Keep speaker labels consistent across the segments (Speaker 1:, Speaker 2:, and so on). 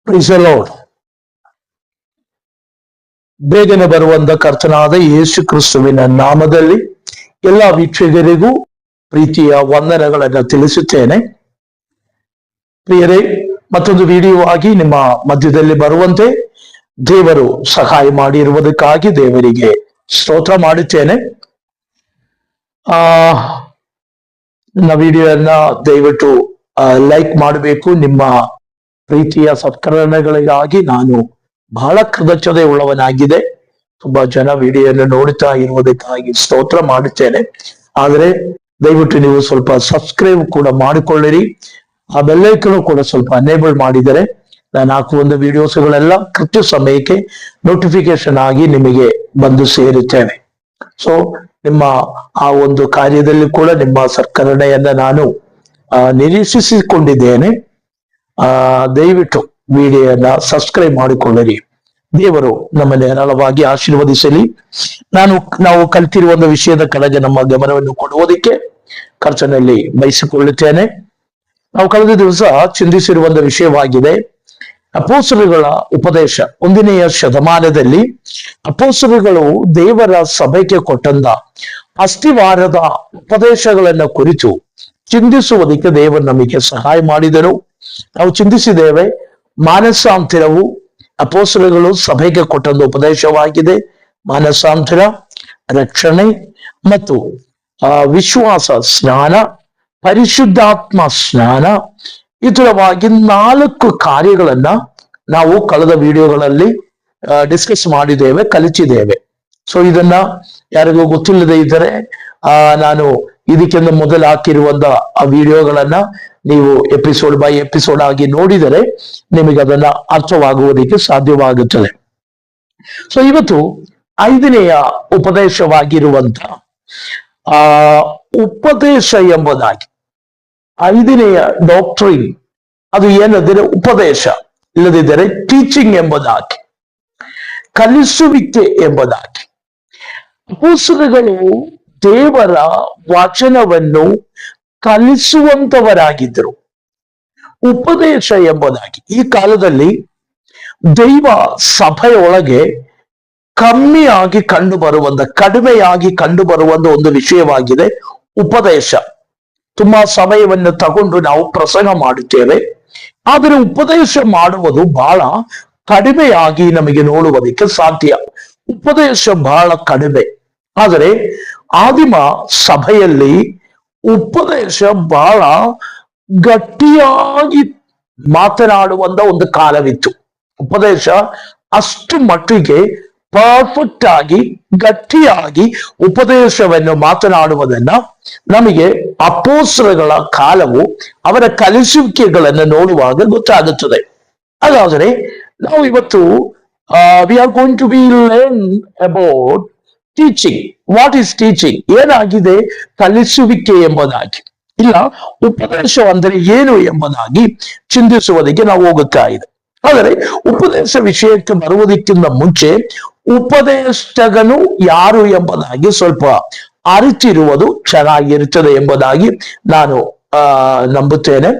Speaker 1: Price the lord. ಬೇಗನೆ ಬರುವಂತ ಕರ್ತನಾದ ಯೇಸು ಕ್ರಿಸ್ತುವಿನ ನಾಮದಲ್ಲಿ ಎಲ್ಲ ವೀಕ್ಷಕರಿಗೂ ಪ್ರೀತಿಯ ವಂದನೆಗಳನ್ನು ತಿಳಿಸುತ್ತೇನೆ. ಪ್ರಿಯರೇ, ಮತ್ತೊಂದು ವಿಡಿಯೋ ಆಗಿ ನಿಮ್ಮ ಮಧ್ಯದಲ್ಲಿ ಬರುವಂತೆ ದೇವರು ಸಹಾಯ ಮಾಡಿರುವುದಕ್ಕಾಗಿ ದೇವರಿಗೆ ಸ್ತೋತ್ರ ಮಾಡುತ್ತೇನೆ. ನನ್ನ ವಿಡಿಯೋನ ದಯವಿಟ್ಟು ಲೈಕ್ ಮಾಡಬೇಕು. ನಿಮ್ಮ ಪ್ರೀತಿಯ ಸತ್ಕರಣಗಳಿಗಾಗಿ ನಾನು ಬಹಳ ಕೃತಜ್ಞತೆ ಉಳ್ಳವನಾಗಿದೆ. ತುಂಬಾ ಜನ ವಿಡಿಯೋನ ನೋಡ್ತಾ ಇರುವುದಕ್ಕಾಗಿ ಸ್ತೋತ್ರ ಮಾಡುತ್ತೇನೆ. ಆದರೆ ದಯವಿಟ್ಟು ನೀವು ಸ್ವಲ್ಪ ಸಬ್ಸ್ಕ್ರೈಬ್ ಕೂಡ ಮಾಡಿಕೊಳ್ಳಿರಿ. ಆ ಬೆಲ್ಲೈಕನ್ನು ಕೂಡ ಸ್ವಲ್ಪ ಅನೇಬಲ್ ಮಾಡಿದರೆ ನಾನು ಹಾಕುವಂತ ವಿಡಿಯೋಸ್ಗಳೆಲ್ಲ ಕೃತ್ಯ ಸಮಯಕ್ಕೆ ನೋಟಿಫಿಕೇಶನ್ ಆಗಿ ನಿಮಗೆ ಬಂದು ಸೇರುತ್ತೇವೆ. ಸೊ ನಿಮ್ಮ ಆ ಒಂದು ಕಾರ್ಯದಲ್ಲಿ ಕೂಡ ನಿಮ್ಮ ಸತ್ಕರಣೆಯನ್ನ ನಾನು ನಿರೀಕ್ಷಿಸಿಕೊಂಡಿದ್ದೇನೆ. ದಯವಿಟ್ಟು ವಿಡಿಯೋನ ಸಬ್ಸ್ಕ್ರೈಬ್ ಮಾಡಿಕೊಳ್ಳಿರಿ. ದೇವರು ನಮ್ಮನ್ನು ಹೇರಳವಾಗಿ ಆಶೀರ್ವದಿಸಲಿ. ನಾವು ಕಲ್ತಿರುವ ಒಂದು ವಿಷಯದ ಕಡೆಗೆ ನಮ್ಮ ಗಮನವನ್ನು ಕೊಡುವುದಕ್ಕೆ ಕರ್ತನಲ್ಲಿ ಬಯಸಿಕೊಳ್ಳುತ್ತೇನೆ. ನಾವು ಕಳೆದ ದಿವಸ ಚಿಂತಿಸಿರುವ ಒಂದು ವಿಷಯವಾಗಿದೆ ಅಪೊಸ್ತಲರುಗಳ ಉಪದೇಶ. 1ನೇ ಶತಮಾನದಲ್ಲಿ ಅಪೊಸ್ತಲರುಗಳು ದೇವರ ಸಭೆಗೆ ಕೊಟ್ಟಂತ ಅಸ್ಥಿವಾರದ ಉಪದೇಶಗಳನ್ನ ಕುರಿತು ಚಿಂತಿಸುವುದಕ್ಕೆ ದೇವರು ನಮಗೆ ಸಹಾಯ ಮಾಡಿದರು. ನಾವು ಚಿಂತಿಸಿದ್ದೇವೆ, ಮಾನಸಾಂತರವು ಅಪೊಸ್ತಲರುಗಳು ಸಭೆಗೆ ಕೊಟ್ಟಂತ ಉಪದೇಶವಾಗಿದೆ. ಮಾನಸಾಂತರ, ರಕ್ಷಣೆ ಮತ್ತು ವಿಶ್ವಾಸ ಸ್ನಾನ, ಪರಿಶುದ್ಧಾತ್ಮ ಸ್ನಾನ, ಇತರವಾಗಿ 4 ಕಾರ್ಯಗಳನ್ನ ನಾವು ಕಳೆದ ವಿಡಿಯೋಗಳಲ್ಲಿ ಡಿಸ್ಕಸ್ ಮಾಡಿದ್ದೇವೆ, ಕಲಿಸಿದ್ದೇವೆ. ಸೊ ಇದನ್ನ ಯಾರಿಗೂ ಗೊತ್ತಿಲ್ಲದೆ ಇದ್ದರೆ ನಾನು ಇದಕ್ಕಿಂತ ಮೊದಲು ಹಾಕಿರುವಂತ ಆ ವಿಡಿಯೋಗಳನ್ನ ನೀವು ಎಪಿಸೋಡ್ ಬೈ ಎಪಿಸೋಡ್ ಆಗಿ ನೋಡಿದರೆ ನಿಮಗೆ ಅದನ್ನ ಅರ್ಥವಾಗುವುದಕ್ಕೆ ಸಾಧ್ಯವಾಗುತ್ತದೆ. ಸೊ ಇವತ್ತು 5ನೆಯ ಉಪದೇಶವಾಗಿರುವಂತ ಉಪದೇಶ ಎಂಬುದಾಗಿ, 5ನೆಯ ಡಾಕ್ಟ್ರಿನ್, ಅದು ಏನಂದರೆ ಉಪದೇಶ, ಇಲ್ಲದಿದ್ದರೆ ಟೀಚಿಂಗ್ ಎಂಬುದಾಗಿ, ಕಲಿಸುವಿಕೆ ಎಂಬುದಾಗಿ. ಅಪೊಸ್ತಲರುಗಳು ದೇವರ ವಚನವನ್ನು ಕಲಿಸುವಂತವರಾಗಿದ್ದರು. ಉಪದೇಶ ಎಂಬುದಾಗಿ ಈ ಕಾಲದಲ್ಲಿ ದೈವ ಸಭೆಯೊಳಗೆ ಕಡಿಮೆಯಾಗಿ ಕಂಡು ಬರುವಂತ ಒಂದು ವಿಷಯವಾಗಿದೆ ಉಪದೇಶ. ತುಂಬಾ ಸಮಯವನ್ನು ತಗೊಂಡು ನಾವು ಪ್ರಸಂಗ ಮಾಡುತ್ತೇವೆ, ಆದರೆ ಉಪದೇಶ ಮಾಡುವುದು ಬಹಳ ಕಡಿಮೆಯಾಗಿ ನಮಗೆ ನೋಡುವುದಕ್ಕೆ ಸಾಧ್ಯ. ಉಪದೇಶ ಬಹಳ ಕಡಿಮೆ. ಆದರೆ ಆದಿಮ ಸಭೆಯಲ್ಲಿ ಉಪದೇಶ ಬಹಳ ಗಟ್ಟಿಯಾಗಿ ಮಾತನಾಡುವಂತ ಒಂದು ಕಾಲವಿತ್ತು. ಉಪದೇಶ ಅಷ್ಟು ಮಟ್ಟಿಗೆ ಪರ್ಫೆಕ್ಟ್ ಆಗಿ ಗಟ್ಟಿಯಾಗಿ ಉಪದೇಶವನ್ನು ಮಾತನಾಡುವುದನ್ನ ನಮಗೆ ಅಪೊಸ್ತಲರುಗಳ ಕಾಲವು ಅವರ ಕಲಿಸುವಿಕೆಗಳನ್ನು ನೋಡುವಾಗ ಗೊತ್ತಾಗುತ್ತದೆ. ಹಾಗಾದರೆ ನಾವು ಇವತ್ತು we are going to be learn about teaching. What is teaching? ಏನಾಗಿದೆ ಕಲಿಸುವಿಕೆ ಎಂಬುದಾಗಿ, ಇಲ್ಲ ಉಪದೇಶ ಅಂದರೆ ಏನು ಎಂಬುದಾಗಿ ಚಿಂತಿಸುವುದಕ್ಕೆ ನಾವು ಹೋಗುತ್ತಾ ಇದೆ. ಆದರೆ ಉಪದೇಶ ವಿಷಯಕ್ಕೆ ಬರುವುದಕ್ಕಿಂತ ಮುಂಚೆ ಉಪದೇಶಕನು ಯಾರು ಎಂಬುದಾಗಿ ಸ್ವಲ್ಪ ಅರಿತಿರುವುದು ಚೆನ್ನಾಗಿರುತ್ತದೆ ಎಂಬುದಾಗಿ ನಾನು ನಂಬುತ್ತೇನೆ.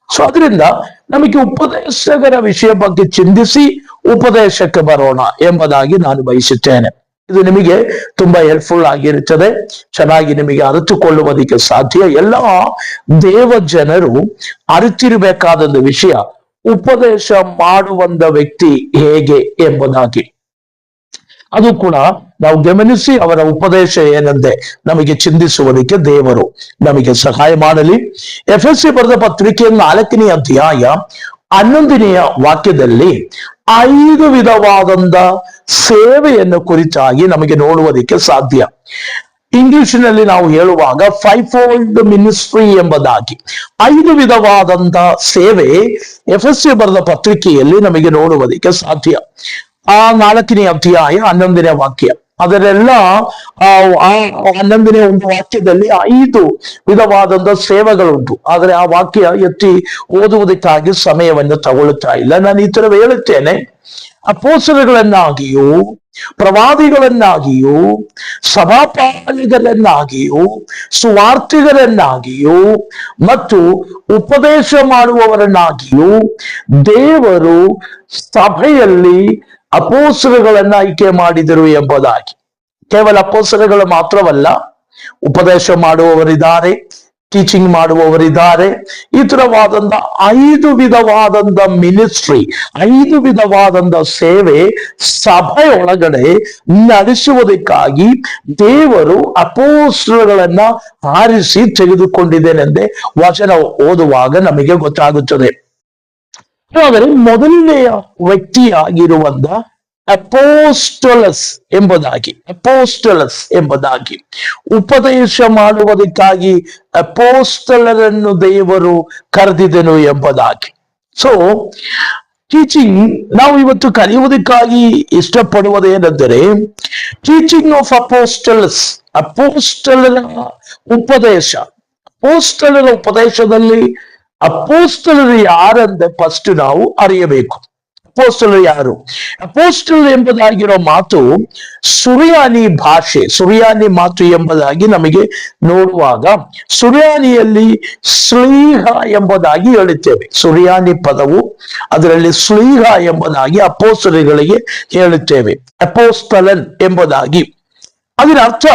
Speaker 1: ಸೊ ಅದರಿಂದ ನಮಗೆ ಉಪದೇಶಕರ ವಿಷಯ ಬಗ್ಗೆ ಚಿಂತಿಸಿ ಉಪದೇಶಕ್ಕೆ ಬರೋಣ ಎಂಬುದಾಗಿ ನಾನು ಬಯಸುತ್ತೇನೆ. ಇದು ನಿಮಗೆ ತುಂಬಾ ಹೆಲ್ಪ್ಫುಲ್ ಆಗಿರುತ್ತದೆ, ಚೆನ್ನಾಗಿ ನಿಮಗೆ ಅರಿತುಕೊಳ್ಳುವುದಕ್ಕೆ ಸಾಧ್ಯ. ಎಲ್ಲ ದೇವ ಜನರು ಅರಿತಿರಬೇಕಾದ ವಿಷಯ ಉಪದೇಶ ಮಾಡುವಂತ ವ್ಯಕ್ತಿ ಹೇಗೆ ಎಂಬುದಾಗಿ. ಅದು ಕೂಡ ನಾವು ಗಮನಿಸಿ ಅವರ ಉಪದೇಶ ಏನೆಂದೇ ನಮಗೆ ಚಿಂತಿಸುವುದಕ್ಕೆ ದೇವರು ನಮಗೆ ಸಹಾಯ ಮಾಡಲಿ. ಎಫೆಸ ಬರೆದ ಪತ್ರಿಕೆ 4ನೇ ಅಧ್ಯಾಯ 11ನೆಯ ವಾಕ್ಯದಲ್ಲಿ 5 ವಿಧವಾದಂತ ಸೇವೆಯನ್ನು ಕುರಿತಾಗಿ ನಮಗೆ ನೋಡುವುದಕ್ಕೆ ಸಾಧ್ಯ. ಇಂಗ್ಲಿಷಿನಲ್ಲಿ ನಾವು ಹೇಳುವಾಗ 5-fold ಮಿನಿಸ್ಟ್ರಿ ಎಂಬುದಾಗಿ 5 ವಿಧವಾದಂತ ಸೇವೆ ಎಫೆಸ ಬರೆದ ಪತ್ರಿಕೆಯಲ್ಲಿ ನಮಗೆ ನೋಡುವುದಕ್ಕೆ ಸಾಧ್ಯ. ಆ 4ನೇ ಅಧ್ಯಾಯ 11ನೇ ವಾಕ್ಯ, ಅದರೆಲ್ಲ 11ನೇ ಒಂದು ವಾಕ್ಯದಲ್ಲಿ 5 ವಿಧವಾದಂತ ಸೇವೆಗಳುಂಟು. ಆದರೆ ಆ ವಾಕ್ಯ ಎತ್ತಿ ಓದುವುದಕ್ಕಾಗಿ ಸಮಯವನ್ನು ತಗೊಳ್ಳುತ್ತಾ ಇಲ್ಲ. ನಾನು ಈ ತರ ಹೇಳುತ್ತೇನೆ, ಅಪೊಸ್ತಲರುಗಳನ್ನಾಗಿಯೂ ಪ್ರವಾದಿಗಳನ್ನಾಗಿಯೂ ಸಭಾಪಾಲಕರನ್ನಾಗಿಯೂ ಸುವಾರ್ತಿಗರನ್ನಾಗಿಯೂ ಮತ್ತು ಉಪದೇಶ ಮಾಡುವವರನ್ನಾಗಿಯೂ ದೇವರು ಸಭೆಯಲ್ಲಿ ಅಪೊಸ್ತಲರನ್ನ ಆಯ್ಕೆ ಮಾಡಿದರು ಎಂಬುದಾಗಿ. ಕೇವಲ ಅಪೊಸ್ತಲಗಳು ಮಾತ್ರವಲ್ಲ, ಉಪದೇಶ ಮಾಡುವವರಿದ್ದಾರೆ, ಟೀಚಿಂಗ್ ಮಾಡುವವರಿದ್ದಾರೆ. ಈ ತರವಾದಂತ 5 ವಿಧವಾದಂತ ಮಿನಿಸ್ಟ್ರಿ, 5 ವಿಧವಾದಂತ ಸೇವೆ ಸಭೆಯೊಳಗಡೆ ನಡೆಸುವುದಕ್ಕಾಗಿ ದೇವರು ಅಪೊಸ್ತಲರನ್ನ ಆರಿಸಿ ತೆಗೆದುಕೊಂಡಿದ್ದೇನೆಂದೇ ವಚನ ಓದುವಾಗ ನಮಗೆ ಗೊತ್ತಾಗುತ್ತದೆ. ಆದರೆ ಮೊದಲನೆಯ ವ್ಯಕ್ತಿಯಾಗಿರುವಂತ ಅಪೋಸ್ಟಲಸ್ ಎಂಬುದಾಗಿ ಉಪದೇಶ ಮಾಡುವುದಕ್ಕಾಗಿ ಅಪೋಸ್ತಲರನ್ನು ದೇವರು ಕರೆದಿದನು ಎಂಬುದಾಗಿ. ಸೊ ಟೀಚಿಂಗ್ ನಾವು ಇವತ್ತು ಕಲಿಯುವುದಕ್ಕಾಗಿ ಇಷ್ಟಪಡುವುದೇನೆಂದರೆ ಟೀಚಿಂಗ್ ಆಫ್ ಅಪೋಸ್ಟಲಸ್, ಅಪೋಸ್ತಲರ ಉಪದೇಶ. ಅಪೋಸ್ತಲರ ಉಪದೇಶದಲ್ಲಿ ಅಪೋಸ್ತಲರು ಯಾರಂದ್ರೆ ಫಸ್ಟ್ ನಾವು ಅರಿಯಬೇಕು. ಅಪೋಸ್ತಲರು ಯಾರು? ಅಪೋಸ್ತಲರು ಎಂಬುದಾಗಿರೋ ಮಾತು ಸುರಿಯಾನಿ ಭಾಷೆ, ಸುರಿಯಾನಿ ಮಾತು ಎಂಬುದಾಗಿ ನಮಗೆ ನೋಡುವಾಗ ಸುರಿಯಾನಿಯಲ್ಲಿ ಸ್ಲೀಹ ಎಂಬುದಾಗಿ ಹೇಳುತ್ತೇವೆ. ಸುರಿಯಾನಿ ಪದವು ಅದರಲ್ಲಿ ಸ್ಲೀಹ ಎಂಬುದಾಗಿ ಅಪೋಸ್ತಲರಿಗೆ ಹೇಳುತ್ತೇವೆ. ಅಪೋಸ್ತಲನ್ ಎಂಬುದಾಗಿ ಅದರ ಅರ್ಥ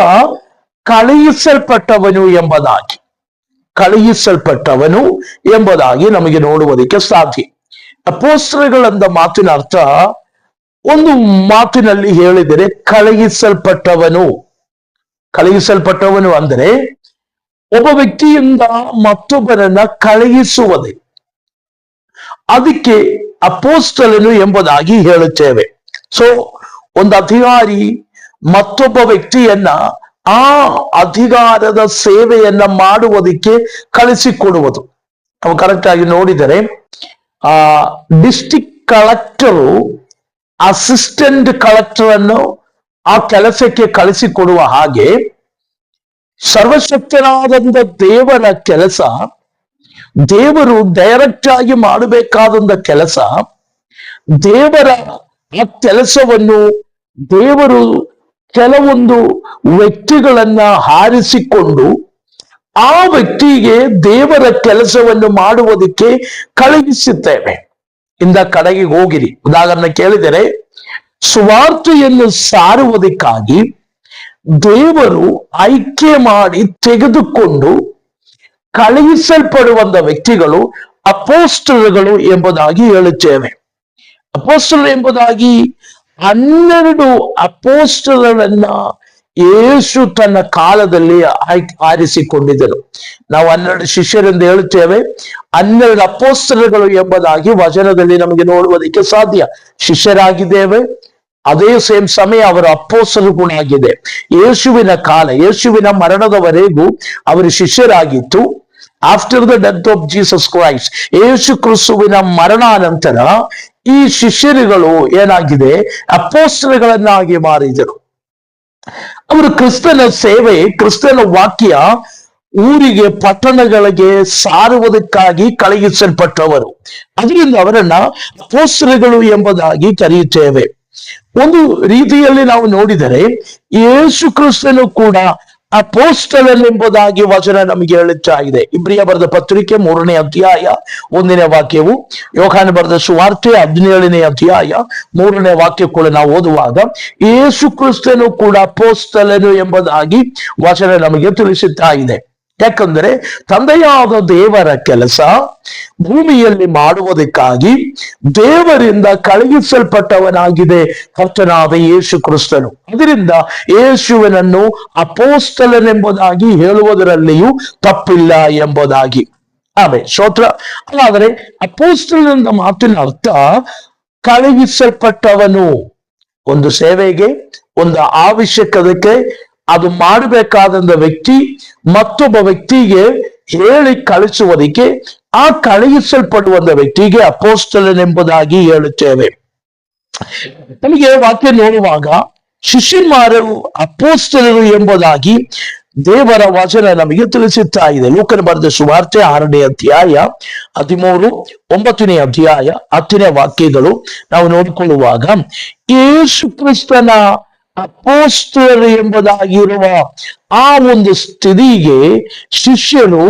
Speaker 1: ಕಳುಹಿಸಲ್ಪಟ್ಟವನು ಎಂಬುದಾಗಿ, ಕಳುಹಿಸಲ್ಪಟ್ಟವನು ಎಂಬುದಾಗಿ ನಮಗೆ ನೋಡುವುದಕ್ಕೆ ಸಾಧ್ಯ. ಅಪೊಸ್ತಲಗಳಂದ ಮಾತಿನ ಅರ್ಥ ಒಂದು ಮಾತಿನಲ್ಲಿ ಹೇಳಿದರೆ ಕಳುಹಿಸಲ್ಪಟ್ಟವನು ಅಂದರೆ ಒಬ್ಬ ವ್ಯಕ್ತಿಯಿಂದ ಮತ್ತೊಬ್ಬರನ್ನ ಕಳುಹಿಸುವುದೇ, ಅದಕ್ಕೆ ಅಪೊಸ್ತಲನು ಎಂಬುದಾಗಿ ಹೇಳುತ್ತೇವೆ. ಸೊ ಒಂದು ಅಧಿಕಾರಿ ಮತ್ತೊಬ್ಬ ವ್ಯಕ್ತಿಯನ್ನ ಆ ಅಧಿಕಾರದ ಸೇವೆಯನ್ನ ಮಾಡುವುದಕ್ಕೆ ಕಳಿಸಿಕೊಡುವುದು. ನಾವು ಕರೆಕ್ಟ್ ಆಗಿ ನೋಡಿದರೆ ಡಿಸ್ಟ್ರಿಕ್ಟ್ ಕಲೆಕ್ಟರು ಅಸಿಸ್ಟೆಂಟ್ ಕಲೆಕ್ಟರ್ ಅನ್ನು ಆ ಕೆಲಸಕ್ಕೆ ಕಳಿಸಿಕೊಡುವ ಹಾಗೆ ಸರ್ವಶಕ್ತನಾದಂತ ದೇವರ ಕೆಲಸ, ದೇವರು ಡೈರೆಕ್ಟ್ ಆಗಿ ಮಾಡಬೇಕಾದಂತ ಕೆಲಸ, ದೇವರ ಆ ಕೆಲಸವನ್ನು ದೇವರು ಕೆಲವೊಂದು ವ್ಯಕ್ತಿಗಳನ್ನ ಆರಿಸಿಕೊಂಡು ಆ ವ್ಯಕ್ತಿಗೆ ದೇವರ ಕೆಲಸವನ್ನು ಮಾಡುವುದಕ್ಕೆ ಕಳುಹಿಸುತ್ತೇವೆ. ಇಂದ ಕಡೆಗೆ ಹೋಗಿರಿ. ಉದಾಹರಣೆ ಕೇಳಿದರೆ ಸುವಾರ್ತೆಯನ್ನು ಸಾರುವುದಕ್ಕಾಗಿ ದೇವರು ಆಯ್ಕೆ ಮಾಡಿ ತೆಗೆದುಕೊಂಡು ಕಳುಹಿಸಲ್ಪಡುವಂತ ವ್ಯಕ್ತಿಗಳು ಅಪೊಸ್ತಲರುಗಳು ಎಂಬುದಾಗಿ ಹೇಳುತ್ತೇವೆ. ಅಪೊಸ್ತಲರು ಎಂಬುದಾಗಿ 12 ಅಪೊಸ್ತಲರನ್ನ ಯೇಸು ತನ್ನ ಕಾಲದಲ್ಲಿ ಆರಿಸಿಕೊಂಡಿದ್ದರು. ನಾವು 12 ಶಿಷ್ಯರೆಂದು ಹೇಳುತ್ತೇವೆ, 12 ಅಪೊಸ್ತಲರುಗಳು ಎಂಬುದಾಗಿ ವಚನದಲ್ಲಿ ನಮಗೆ ನೋಡುವುದಕ್ಕೆ ಸಾಧ್ಯ. ಶಿಷ್ಯರಾಗಿದ್ದೇವೆ, ಅದೇ ಸೇಮ್ ಸಮಯ ಅವರ ಅಪೊಸ್ತಲರು ಕೂಡ ಆಗಿದೆ. ಯೇಸುವಿನ ಕಾಲ, ಯೇಸುವಿನ ಮರಣದವರೆಗೂ ಅವರು ಶಿಷ್ಯರಾಗಿತ್ತು. After the death of Jesus Christ, ಯೇಸು ಕ್ರಿಸ್ತುವಿನ ಮರಣಾನಂತರ ಈ ಶಿಷ್ಯರುಗಳು ಏನಾಗಿದೆ, ಅಪೊಸ್ತಲಗಳನ್ನಾಗಿ ಮಾರಿದರು. ಅವರು ಕ್ರಿಸ್ತನ ಸೇವೆ, ಕ್ರಿಸ್ತನ ವಾಕ್ಯ ಊರಿಗೆ ಪಟ್ಟಣಗಳಿಗೆ ಸಾರುವುದಕ್ಕಾಗಿ ಕಳುಹಿಸಲ್ಪಟ್ಟವರು. ಅದರಿಂದ ಅವರನ್ನ ಅಪೊಸ್ತಲರುಗಳು ಎಂಬುದಾಗಿ ಕರೆಯುತ್ತೇವೆ. ಒಂದು ರೀತಿಯಲ್ಲಿ ನಾವು ನೋಡಿದರೆ ಯೇಸು ಕ್ರಿಸ್ತನು ಕೂಡ ಅಪೊಸ್ತಲನೆಂಬುದಾಗಿ ವಚನ ನಮಗೆ ಹೇಳುತ್ತಾ ಇದೆ. ಇಬ್ರಿಯ ಬರೆದ ಪತ್ರಿಕೆ 3ನೇ ಅಧ್ಯಾಯ 1ನೇ ವಾಕ್ಯವು, ಯೋಹಾನ ಬರೆದ ಸುವಾರ್ತೆ 17ನೇ ಅಧ್ಯಾಯ 3ನೇ ವಾಕ್ಯ ಕೂಡ ನಾವು ಓದುವಾಗ ಯೇಸು ಕ್ರಿಸ್ತನು ಕೂಡ ಅಪೊಸ್ತಲನು ಎಂಬುದಾಗಿ ವಚನ ನಮಗೆ ತಿಳಿಸುತ್ತಾ ಇದೆ. ಯಾಕಂದ್ರೆ ತಂದೆಯಾದ ದೇವರ ಕೆಲಸ ಭೂಮಿಯಲ್ಲಿ ಮಾಡುವುದಕ್ಕಾಗಿ ದೇವರಿಂದ ಕಳುಹಿಸಲ್ಪಟ್ಟವನಾಗಿದೆ ಕರ್ತನಾದ ಯೇಸು ಕ್ರಿಸ್ತನು. ಅದರಿಂದ ಯೇಸುವಿನನ್ನು ಅಪೊಸ್ತಲನೆಂಬುದಾಗಿ ಹೇಳುವುದರಲ್ಲಿಯೂ ತಪ್ಪಿಲ್ಲ ಎಂಬುದಾಗಿ. ಆಮೇಲೆ ಸ್ತೋತ್ರ. ಹಾಗಾದರೆ ಅಪೊಸ್ತಲನೆಂಬ ಮಾತಿನ ಅರ್ಥ ಕಳುಹಿಸಲ್ಪಟ್ಟವನು. ಒಂದು ಸೇವೆಗೆ, ಒಂದು ಅವಶ್ಯಕತೆಗೆ ಅದು ಮಾಡಬೇಕಾದಂತ ವ್ಯಕ್ತಿ ಮತ್ತೊಬ್ಬ ವ್ಯಕ್ತಿಗೆ ಹೇಳಿ ಕಳಿಸುವುದಕ್ಕೆ ಆ ಕಳುಹಿಸಲ್ಪಡುವಂತ ವ್ಯಕ್ತಿಗೆ ಅಪೊಸ್ತಲನೆಂಬುದಾಗಿ ಹೇಳುತ್ತೇವೆ. ನಮಗೆ ವಾಕ್ಯ ನೋಡುವಾಗ ಶಿಷ್ಯರು ಅಪೊಸ್ತಲರು ಎಂಬುದಾಗಿ ದೇವರ ವಚನ ನಮಗೆ ತಿಳಿಸುತ್ತಾ ಇದೆ. ಲೂಕನ ಬರೆದ ಸುವಾರ್ತೆ 6ನೇ ಅಧ್ಯಾಯ 13, 9ನೇ ಅಧ್ಯಾಯ 10ನೇ ವಾಕ್ಯಗಳು ನಾವು ನೋಡಿಕೊಳ್ಳುವಾಗ, ಯೇಸು ಕ್ರಿಸ್ತನ ಅಪೊಸ್ತಲರು ಎಂಬುದಾಗಿರುವ ಆ ಒಂದು ಸ್ಥಿತಿಗೆ ಶಿಷ್ಯರು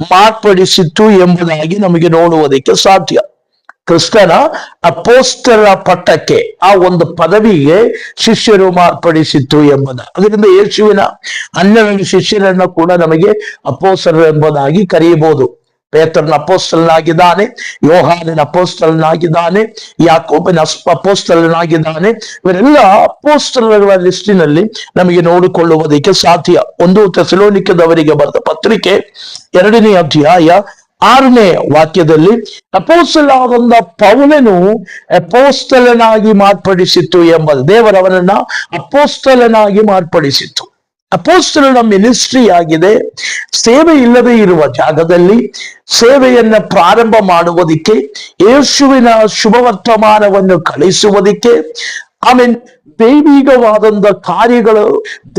Speaker 1: ಮಾರ್ಪಡಿಸಿತ್ತು ಎಂಬುದಾಗಿ ನಮಗೆ ನೋಡುವುದಕ್ಕೆ ಸಾಧ್ಯ. ಕ್ರಿಸ್ತನ ಅಪೊಸ್ತಲರ ಪಟ್ಟಕ್ಕೆ, ಆ ಒಂದು ಪದವಿಗೆ ಶಿಷ್ಯರು ಮಾರ್ಪಡಿಸಿತ್ತು ಅದರಿಂದ ಯೇಸುವಿನ 12 ಶಿಷ್ಯರನ್ನ ಕೂಡ ನಮಗೆ ಅಪೊಸ್ತಲರು ಎಂಬುದಾಗಿ ಕರೆಯಬಹುದು. ಪೇತ್ರನ ಅಪೊಸ್ತಲನಾಗಿದ್ದಾನೆ, ಯೋಹಾನನ ಅಪೊಸ್ತಲನಾಗಿದ್ದಾನೆ, ಯಾಕೋಬನ ಅಪೊಸ್ತಲನಾಗಿದ್ದಾನೆ. ಇವರೆಲ್ಲ ಅಪೊಸ್ತಲರ ಲಿಸ್ಟಿನಲ್ಲಿ ನಮಗೆ ನೋಡಿಕೊಳ್ಳುವುದಕ್ಕೆ ಸಾಧ್ಯ. 1 ಥೆಸಲೋನಿಕದವರಿಗೆ ಬರೆದ ಪತ್ರಿಕೆ 2ನೇ ಅಧ್ಯಾಯ 6ನೇ ವಾಕ್ಯದಲ್ಲಿ ಅಪೊಸ್ತಲನಾದ ಪೌಲನು ಅಪೊಸ್ತಲನಾಗಿ ಮಾರ್ಪಡಿಸಿತ್ತು ದೇವರವನನ್ನ ಅಪೊಸ್ತಲನಾಗಿ ಮಾರ್ಪಡಿಸಿತ್ತು. ಅಪೊಸ್ತಲನ ಮಿನಿಸ್ಟ್ರಿ ಆಗಿದೆ. ಸೇವೆ ಇಲ್ಲದೆ ಇರುವ ಜಾಗದಲ್ಲಿ ಸೇವೆಯನ್ನ ಪ್ರಾರಂಭ ಮಾಡುವುದಕ್ಕೆ, ಯೇಸುವಿನ ಶುಭವರ್ತಮಾನವನ್ನು ಕಳಿಸುವುದಕ್ಕೆ, ದೈವಿಕವಾದಂಥ ಕಾರ್ಯಗಳು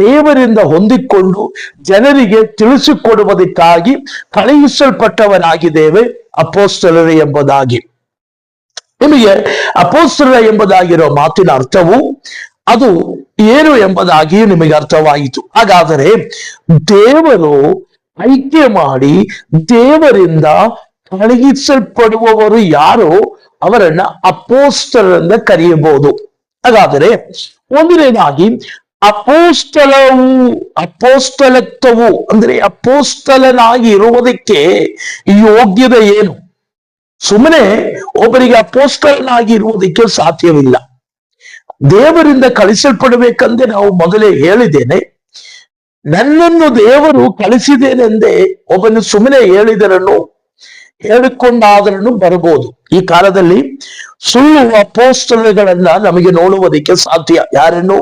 Speaker 1: ದೇವರಿಂದ ಹೊಂದಿಕೊಂಡು ಜನರಿಗೆ ತಿಳಿಸಿಕೊಡುವುದಕ್ಕಾಗಿ ಕಳುಹಿಸಲ್ಪಟ್ಟವರಾಗಿದ್ದೇವೆ ಅಪೊಸ್ತಲರು ಎಂಬುದಾಗಿ. ನಿಮಗೆ ಅಪೊಸ್ತಲ ಎಂಬುದಾಗಿರೋ ಮಾತಿನ ಅರ್ಥವು ಅದು ಏನು ಎಂಬುದಾಗಿಯೂ ನಿಮಗೆ ಅರ್ಥವಾಯಿತು. ಹಾಗಾದರೆ ದೇವರು ಆಯ್ಕೆ ಮಾಡಿ ದೇವರಿಂದ ಕಳುಹಿಸಲ್ಪಡುವವರು ಯಾರೋ ಅವರನ್ನ ಅಪೊಸ್ತಲರಿಂದ ಕರೆಯಬಹುದು. ಹಾಗಾದರೆ ಒಂದನೇದಾಗಿ ಅಪೊಸ್ತಲತ್ವವು ಅಂದ್ರೆ ಅಪೊಸ್ತಲನಾಗಿ ಇರುವುದಕ್ಕೆ ಯೋಗ್ಯತೆ ಏನು? ಸುಮ್ಮನೆ ಒಬ್ಬರಿಗೆ ಅಪೊಸ್ತಲನಾಗಿ ಇರುವುದಕ್ಕೆ ಸಾಧ್ಯವಿಲ್ಲ. ದೇವರಿಂದ ಕಳಿಸಲ್ಪಡಬೇಕಂದ್ರೆ ನಾವು ಮೊದಲೇ ಹೇಳಿದ್ದೇನೆ, ನನ್ನನ್ನು ದೇವರು ಕಳಿಸಿದ್ದೇನೆಂದೇ ಒಬ್ಬನು ಸುಮ್ಮನೆ ಹೇಳಿಕೊಂಡಾದ್ರೂ ಬರಬಹುದು. ಈ ಕಾಲದಲ್ಲಿ ಸುಳ್ಳು ಅಪೊಸ್ತಲಗಳನ್ನ ನಮಗೆ ನೋಡುವುದಕ್ಕೆ ಸಾಧ್ಯ. ಯಾರನ್ನು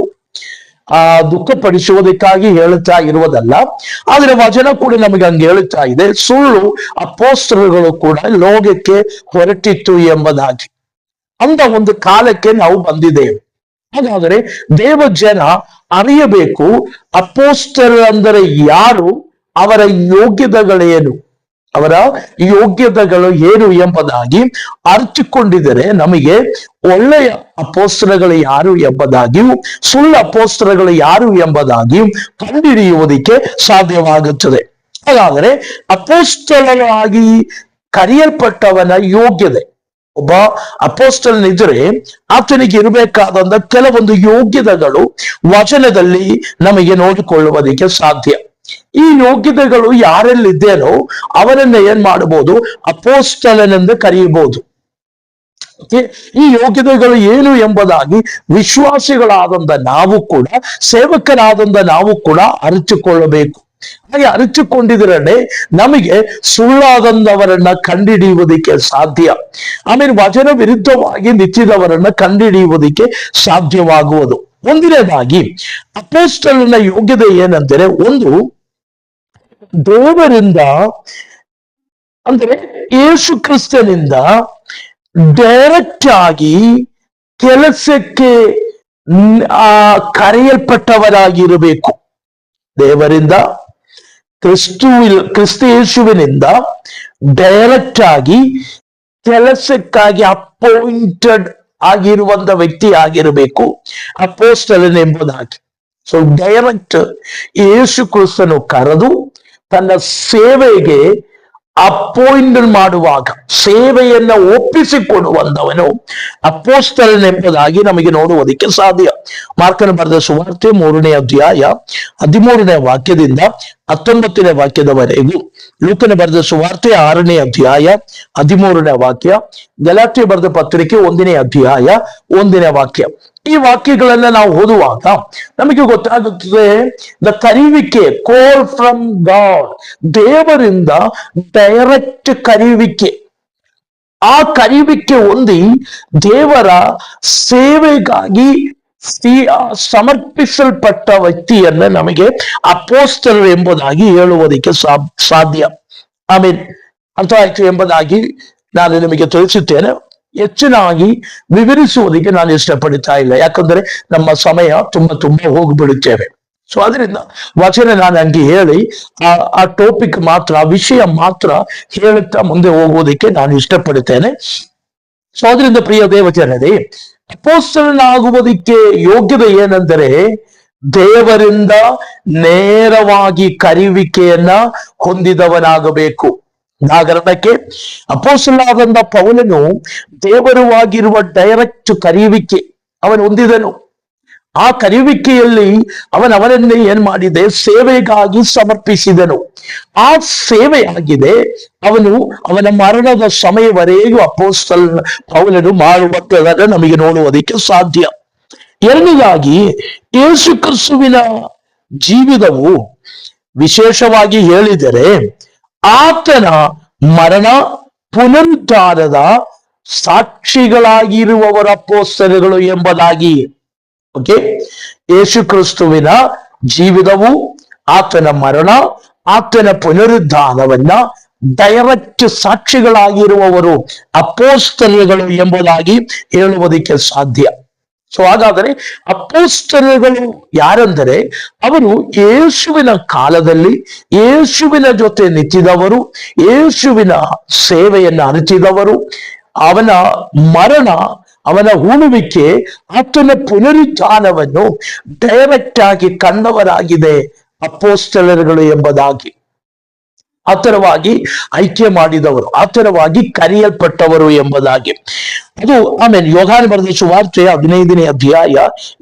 Speaker 1: ದುಃಖಪಡಿಸುವುದಕ್ಕಾಗಿ ಹೇಳುತ್ತಾ ಇರುವುದಲ್ಲ, ಆದ್ರೆ ವಚನ ಕೂಡ ನಮಗೆ ಹಂಗೆ ಹೇಳುತ್ತಾ ಇದೆ, ಸುಳ್ಳು ಅಪೊಸ್ತಲಗಳು ಕೂಡ ಲೋಕಕ್ಕೆ ಹೊರಟಿತ್ತು ಎಂಬುದಾಗಿ. ಅಂತ ಒಂದು ಕಾಲಕ್ಕೆ ನಾವು ಬಂದಿದ್ದೇವೆ. ಹಾಗಾದರೆ ದೇವ ಜನ ಅರಿಯಬೇಕು, ಅಪೊಸ್ತಲ ಅಂದರೆ ಯಾರು, ಅವರ ಯೋಗ್ಯತೆಗಳೇನು, ಅವರ ಯೋಗ್ಯತೆಗಳು ಏನು ಎಂಬುದಾಗಿ ಅರ್ಥಕೊಂಡಿದರೆ ನಮಗೆ ಒಳ್ಳೆಯ ಅಪೊಸ್ತಲಗಳು ಯಾರು ಎಂಬುದಾಗಿಯೂ ಸುಳ್ಳು ಅಪೊಸ್ತಲಗಳು ಯಾರು ಎಂಬುದಾಗಿಯೂ ಕಂಡುಹಿಡಿಯುವುದಕ್ಕೆ ಸಾಧ್ಯವಾಗುತ್ತದೆ. ಹಾಗಾದರೆ ಅಪೊಸ್ತಲನಾಗಿ ಕರೆಯಲ್ಪಟ್ಟವನ ಯೋಗ್ಯತೆ, ಒಬ್ಬ ಅಪೊಸ್ತಲನಿದ್ರೆ ಆತನಿಗೆ ಇರಬೇಕಾದಂತ ಕೆಲವೊಂದು ಯೋಗ್ಯತೆಗಳು ವಚನದಲ್ಲಿ ನಮಗೆ ನೋಡಿಕೊಳ್ಳುವುದಕ್ಕೆ ಸಾಧ್ಯ. ಈ ಯೋಗ್ಯತೆಗಳು ಯಾರೆಲ್ಲಿದ್ದೇನೋ ಅವರನ್ನ ಏನ್ ಮಾಡಬಹುದು? ಅಪೊಸ್ತಲನೆಂದು ಕರೆಯಬಹುದು. ಈ ಯೋಗ್ಯತೆಗಳು ಏನು ಎಂಬುದಾಗಿ ವಿಶ್ವಾಸಿಗಳಾದಂತ ನಾವು ಕೂಡ, ಸೇವಕರಾದಂತ ನಾವು ಕೂಡ ಅರಿತುಕೊಳ್ಳಬೇಕು. ಹಾಗೆ ಅರಿತುಕೊಂಡಿದ್ರೆ ನಮಗೆ ಸುಳ್ಳಾದಂದವರನ್ನ ಕಂಡುಹಿಡಿಯುವುದಕ್ಕೆ ಸಾಧ್ಯ. ಆಮೇಲೆ ವಚನ ವಿರುದ್ಧವಾಗಿ ನಿಂತಿದವರನ್ನ ಕಂಡುಹಿಡಿಯುವುದಕ್ಕೆ ಸಾಧ್ಯವಾಗುವುದು. ಒಂದನೇದಾಗಿ ಅಪೊಸ್ತಲನ ಯೋಗ್ಯತೆ ಏನಂದರೆ, ಒಂದು ದೇವರಿಂದ ಅಂದ್ರೆ ಯೇಸು ಕ್ರಿಸ್ತನಿಂದ ಡೈರೆಕ್ಟ್ ಆಗಿ ಕೆಲಸಕ್ಕೆ ಕರೆಯಲ್ಪಟ್ಟವರಾಗಿರಬೇಕು. ದೇವರಿಂದ ಕ್ರಿಸ್ತ ಯೇಸುವಿನಿಂದ ಡೈರೆಕ್ಟ್ ಆಗಿ ಕೆಲಸಕ್ಕಾಗಿ ಅಪಾಯಿಂಟೆಡ್ ಆಗಿರುವಂತ ವ್ಯಕ್ತಿ ಆಗಿರಬೇಕು ಅಪೊಸ್ತಲನ್ ಎಂಬುದಾಗಿ. ಸೊ ಡೈರೆಕ್ಟ್ ಯೇಸು ಕ್ರಿಸ್ತನು ಕರೆದು ತನ್ನ ಸೇವೆಗೆ ಅಪಾಯಿಂಟ್ ಮಾಡುವಾಗ ಸೇವೆಯನ್ನ ಒಪ್ಪಿಸಿಕೊಡುವಂತವನು ಅಪೊಸ್ತಲನ್ ಎಂಬುದಾಗಿ ನಮಗೆ ನೋಡುವುದಕ್ಕೆ ಸಾಧ್ಯ. ಮಾರ್ಕನ ಬರೆದ ಸುವಾರ್ತೆ 3ನೇ ಅಧ್ಯಾಯ 13ನೇ ವಾಕ್ಯದಿಂದ 19ನೇ ವಾಕ್ಯದವರೆಗೂ, ಲೂಕನ ಬರೆದ ಸುವಾರ್ತೆ 6ನೇ ಅಧ್ಯಾಯ 13ನೇ ವಾಕ್ಯ, ಗಲಾತ್ಯ ಬರೆದ ಪತ್ರಿಕೆ 1ನೇ ಅಧ್ಯಾಯ 1ನೇ ವಾಕ್ಯ. ಈ ವಾಕ್ಯಗಳನ್ನ ನಾವು ಓದುವಾಗ ನಮಗೆ ಗೊತ್ತಾಗುತ್ತದೆ, ದ ಕರೆಯುವಿಕೆ, ಕಾಲ್ ಫ್ರಮ್ ಗಾಡ್, ದೇವರಿಂದ ಡೈರೆಕ್ಟ್ ಕರೆಯುವಿಕೆ. ಆ ಕರೆಯುವಿಕೆ ಹೊಂದಿ ದೇವರ ಸೇವೆಗಾಗಿ ಸಮರ್ಪಿಸಲ್ಪಟ್ಟ ವ್ಯಕ್ತಿಯನ್ನ ನಮಗೆ ಅಪೊಸ್ತಲರು ಎಂಬುದಾಗಿ ಹೇಳುವುದಕ್ಕೆ ಸಾಧ್ಯ. ಆಮೇಲೆ ಅರ್ಥ ಆಯ್ತು ಎಂಬುದಾಗಿ ನಾನು ನಿಮಗೆ ತಿಳಿಸುತ್ತೇನೆ. ಹೆಚ್ಚಿನಾಗಿ ವಿವರಿಸುವುದಕ್ಕೆ ನಾನು ಇಷ್ಟಪಡ್ತಾ ಇಲ್ಲ, ಯಾಕಂದ್ರೆ ನಮ್ಮ ಸಮಯ ತುಂಬಾ ಹೋಗ್ಬಿಡುತ್ತೇವೆ. ಸೊ ಅದರಿಂದ ವಚನ ನಾನು ಹಂಗೆ ಹೇಳಿ ಆ ಟಾಪಿಕ್ ಮಾತ್ರ, ಆ ವಿಷಯ ಮಾತ್ರ ಹೇಳುತ್ತಾ ಮುಂದೆ ಹೋಗುವುದಕ್ಕೆ ನಾನು ಇಷ್ಟಪಡುತ್ತೇನೆ. ಸೊ ಅದರಿಂದ ಪ್ರಿಯ ದೇವಜನರೇ, ಅಪೊಸ್ತಲನಾಗುವುದಕ್ಕೆ ಯೋಗ್ಯತೆ ಏನೆಂದರೆ ದೇವರಿಂದ ನೇರವಾಗಿ ಕರೆಯುವಿಕೆಯನ್ನ ಹೊಂದಿದವನಾಗಬೇಕು. ನಾಗರಣಕ್ಕೆ ಅಪೊಸ್ತಲನಾದಂತ ಪೌಲನು ದೇವರುವಾಗಿರುವ ಡೈರೆಕ್ಟ್ ಕರೆಯುವಿಕೆ ಅವನು ಹೊಂದಿದನು. ಆ ಕರೆಯುವಿಕೆಯಲ್ಲಿ ಅವನನ್ನೇ ಏನ್ ಮಾಡಿದೆ, ಸೇವೆಗಾಗಿ ಸಮರ್ಪಿಸಿದನು. ಆ ಸೇವೆಯಾಗಿದೆ ಅವನ ಮರಣದ ಸಮಯವರೆಗೂ ಅಪೊಸ್ತಲ ಪೌಲನು ಮಾಡುವಂತದನ್ನು ನಮಗೆ ನೋಡುವುದಕ್ಕೆ ಸಾಧ್ಯ. ಎರಡನೇದಾಗಿ ಯೇಸು ಕ್ರಿಸ್ತುವಿನ ಜೀವಿತವು ವಿಶೇಷವಾಗಿ ಹೇಳಿದರೆ ಆತನ ಮರಣ ಪುನರುದ್ಧಾರದ ಸಾಕ್ಷಿಗಳಾಗಿರುವವರ ಅಪೊಸ್ತಲರು ಎಂಬುದಾಗಿ. ಓಕೆ, ಯೇಸು ಕ್ರಿಸ್ತುವಿನ ಜೀವಿತವು, ಆತನ ಮರಣ, ಆತನ ಪುನರುದ್ಧಾನವನ್ನ ಡೈರೆಕ್ಟ್ ಸಾಕ್ಷಿಗಳಾಗಿರುವವರು ಅಪೊಸ್ತಲರು ಎಂಬುದಾಗಿ ಹೇಳುವುದಕ್ಕೆ ಸಾಧ್ಯ. ಸೊ ಹಾಗಾದರೆ ಅಪೊಸ್ತಲರು ಯಾರೆಂದರೆ ಅವರು ಯೇಸುವಿನ ಕಾಲದಲ್ಲಿ ಯೇಸುವಿನ ಜೊತೆ ನಿಂತಿದವರು, ಯೇಸುವಿನ ಸೇವೆಯನ್ನು ಅರಿತಿದವರು, ಅವನ ಮರಣ, ಅವನ ಉಳುವಿಕೆ, ಆತನ ಪುನರುತ್ಥಾನವನ್ನು ಡೈರೆಕ್ಟ್ ಆಗಿ ಕಂಡವರಾಗಿದೆ ಅಪೊಸ್ತಲರು ಎಂಬುದಾಗಿ. ಆತರವಾಗಿ ಆಯ್ಕೆ ಮಾಡಿದವರು, ಆತರವಾಗಿ ಕರೆಯಲ್ಪಟ್ಟವರು ಎಂಬುದಾಗಿ. ಅದು ಆಮೇಲೆ ಯೋಹಾನ ಬರೆದ ಸುವಾರ್ತೆ 15ನೇ ಅಧ್ಯಾಯ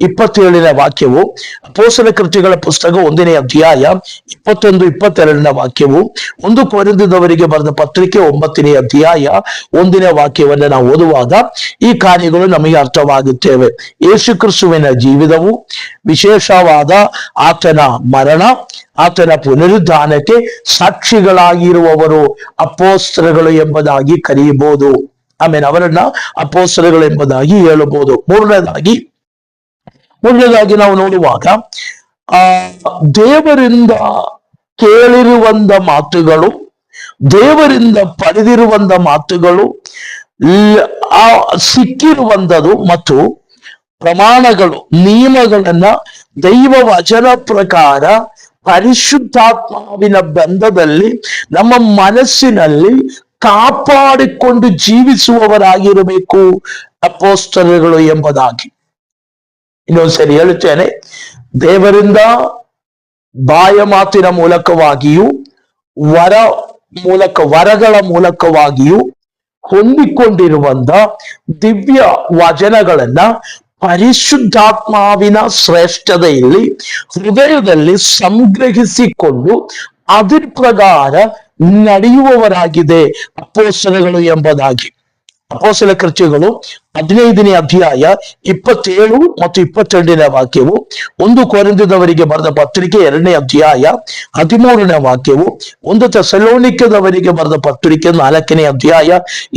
Speaker 1: 27ನೇ ವಾಕ್ಯವು, ಅಪೊಸ್ತಲ ಕೃತ್ಯಗಳ ಪುಸ್ತಕ 1ನೇ ಅಧ್ಯಾಯ 21-22ನೇ ವಾಕ್ಯವು, 1 ಕೊರಿಂಥದವರಿಗೆ ಬರೆದ ಪತ್ರಿಕೆ 9ನೇ ಅಧ್ಯಾಯ 1ನೇ ವಾಕ್ಯವನ್ನು ನಾವು ಓದುವಾಗ ಈ ಕಾರ್ಯಗಳು ನಮಗೆ ಅರ್ಥವಾಗುತ್ತೇವೆ. ಯೇಸು ಕ್ರಿಸ್ತುವಿನ ಜೀವಿತವು, ವಿಶೇಷವಾದ ಆತನ ಮರಣ, ಆತನ ಪುನರುದ್ಧಾನಕ್ಕೆ ಸಾಕ್ಷಿಗಳಾಗಿರುವವರು ಅಪೊಸ್ತಲರು ಎಂಬುದಾಗಿ ಕರೆಯಬಹುದು. ಆಮೇಲೆ ಅವರನ್ನ ಅಪೊಸ್ತಲರು ಎಂಬುದಾಗಿ ಹೇಳಬಹುದು. ಮೂರನೇದಾಗಿ ನಾವು ನೋಡುವಾಗ ದೇವರಿಂದ ಕೇಳಿರುವಂತ ಮಾತುಗಳು, ದೇವರಿಂದ ಪಡೆದಿರುವಂತ ಮಾತುಗಳು, ಸಿಕ್ಕಿರುವಂಥದ್ದು ಮತ್ತು ಪ್ರಮಾಣಗಳು, ನಿಯಮಗಳನ್ನ ದೈವ ವಚನ ಪ್ರಕಾರ ಪರಿಶುದ್ಧಾತ್ಮಾವಿನ ಬಂಧದಲ್ಲಿ ನಮ್ಮ ಮನಸ್ಸಿನಲ್ಲಿ ಕಾಪಾಡಿಕೊಂಡು ಜೀವಿಸುವವರಾಗಿರಬೇಕು ಅಪೊಸ್ತಲರು ಎಂಬುದಾಗಿ. ಇನ್ನೊಂದ್ಸರಿ ಹೇಳುತ್ತೇನೆ, ದೇವರಿಂದ ಬಾಯ ಮಾತಿನ ಮೂಲಕವಾಗಿಯೂ ವರಗಳ ಮೂಲಕವಾಗಿಯೂ ಹೊಂದಿಕೊಂಡಿರುವಂತ ದಿವ್ಯ ವಚನಗಳನ್ನ ಪರಿಶುದ್ಧಾತ್ಮಾವಿನ ಶ್ರೇಷ್ಠತೆಯಲ್ಲಿ ಹೃದಯದಲ್ಲಿ ಸಂಗ್ರಹಿಸಿಕೊಂಡು ಅದರ ಪ್ರಕಾರ ನಡೆಯುವವರಾಗಿದೆ ಅಪೊಸ್ತಲರು ಎಂಬುದಾಗಿ. ಅಪೊಸ್ತಲ ಕೃತ್ಯಗಳು 15ನೇ ಅಧ್ಯಾಯ 27 ಮತ್ತು 22ನೇ ವಾಕ್ಯವು, 1 ಕೊರಿಂಥದವರಿಗೆ ಬರೆದ ಪತ್ರಿಕೆ 2ನೇ ಅಧ್ಯಾಯ 13ನೇ ವಾಕ್ಯವು, 1 ಥೆಸಲೋನಿಕದವರಿಗೆ ಬರೆದ ಪತ್ರಿಕೆ 4ನೇ ಅಧ್ಯಾಯ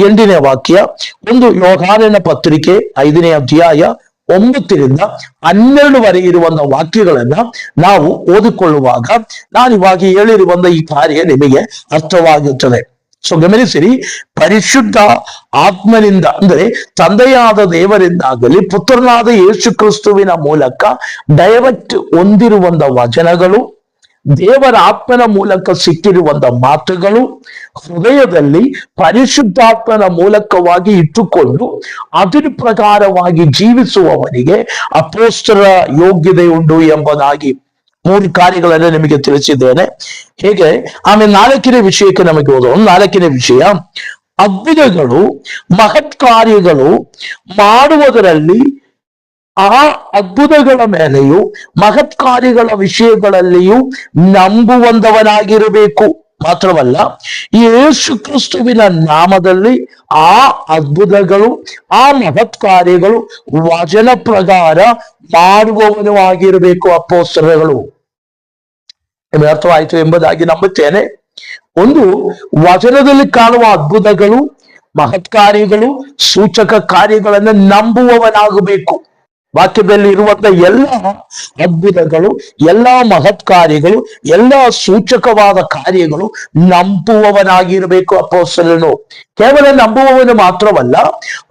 Speaker 1: 8ನೇ ವಾಕ್ಯ, 1 ಯೋಹಾನನ ಪತ್ರಿಕೆ 5ನೇ ಅಧ್ಯಾಯ 9ರಿಂದ 12 ಇರುವಂತಹ ವಾಕ್ಯಗಳನ್ನ ನಾವು ಓದಿಕೊಳ್ಳುವಾಗ ನಾನು ಇವಾಗ ಹೇಳಿರುವಂತ ಈ ಕಾರ್ಯ ನಿಮಗೆ ಅರ್ಥವಾಗುತ್ತದೆ. ಸೊ ಗಮನಿಸಿರಿ, ಪರಿಶುದ್ಧ ಆತ್ಮನಿಂದ ಅಂದರೆ ತಂದೆಯಾದ ದೇವರಿಂದಾಗಲಿ ಪುತ್ರನಾದ ಯೇಸು ಕ್ರಿಸ್ತುವಿನ ಮೂಲಕ ಡೈರೆಕ್ಟ್ ಹೊಂದಿರುವಂತ ವಚನಗಳು, ದೇವರ ಆತ್ಮನ ಮೂಲಕ ಸಿಕ್ಕಿರುವಂತ ಮಾತುಗಳು ಹೃದಯದಲ್ಲಿ ಪರಿಶುದ್ಧಾತ್ಮನ ಮೂಲಕವಾಗಿ ಇಟ್ಟುಕೊಂಡು ಅದರ ಪ್ರಕಾರವಾಗಿ ಜೀವಿಸುವವನಿಗೆ ಅಪೊಸ್ತಲ ಯೋಗ್ಯತೆ ಉಂಟು ಎಂಬುದಾಗಿ 3 ಕಾರ್ಯಗಳನ್ನು ನಿಮಗೆ ತಿಳಿಸಿದ್ದೇನೆ. ಹೇಗೆ ಆಮೇಲೆ 4ನೇ ವಿಷಯಕ್ಕೆ ನಮಗೆ ಹೋದೋಣ. 4ನೇ ವಿಷಯ, ಅದ್ಭುತಗಳು ಮಹತ್ ಕಾರ್ಯಗಳು ಮಾಡುವುದರಲ್ಲಿ ಆ ಅದ್ಭುತಗಳ ಮೇಲೆಯೂ ಮಹತ್ ಕಾರ್ಯಗಳ ವಿಷಯಗಳಲ್ಲಿಯೂ ನಂಬುವಂತವನಾಗಿರಬೇಕು. ಮಾತ್ರವಲ್ಲ, ಯೇಸು ಕ್ರಿಸ್ತುವಿನ ನಾಮದಲ್ಲಿ ಆ ಅದ್ಭುತಗಳು, ಆ ಮಹತ್ ಕಾರ್ಯಗಳು ವಚನ ಪ್ರಕಾರ ಮಾಡುವವನು ಆಗಿರಬೇಕು ಅಪೊಸ್ತಲರು. ನಿಮಗೆ ಅರ್ಥವಾಯಿತು ಎಂಬುದಾಗಿ ನಂಬುತ್ತೇನೆ. ಒಂದು, ವಚನದಲ್ಲಿ ಕಾಣುವ ಅದ್ಭುತಗಳು, ಮಹತ್ ಕಾರ್ಯಗಳು, ಸೂಚಕ ಕಾರ್ಯಗಳನ್ನು ನಂಬುವವನಾಗಬೇಕು. ವಾಕ್ಯದಲ್ಲಿ ಇರುವಂತ ಎಲ್ಲ ಅದ್ಭುತಗಳು, ಎಲ್ಲ ಮಹತ್ ಕಾರ್ಯಗಳು, ಎಲ್ಲ ಸೂಚಕವಾದ ಕಾರ್ಯಗಳು ನಂಬುವವನಾಗಿರಬೇಕು ಅಪೊಸ್ತಲನು. ಕೇವಲ ನಂಬುವವನು ಮಾತ್ರವಲ್ಲ,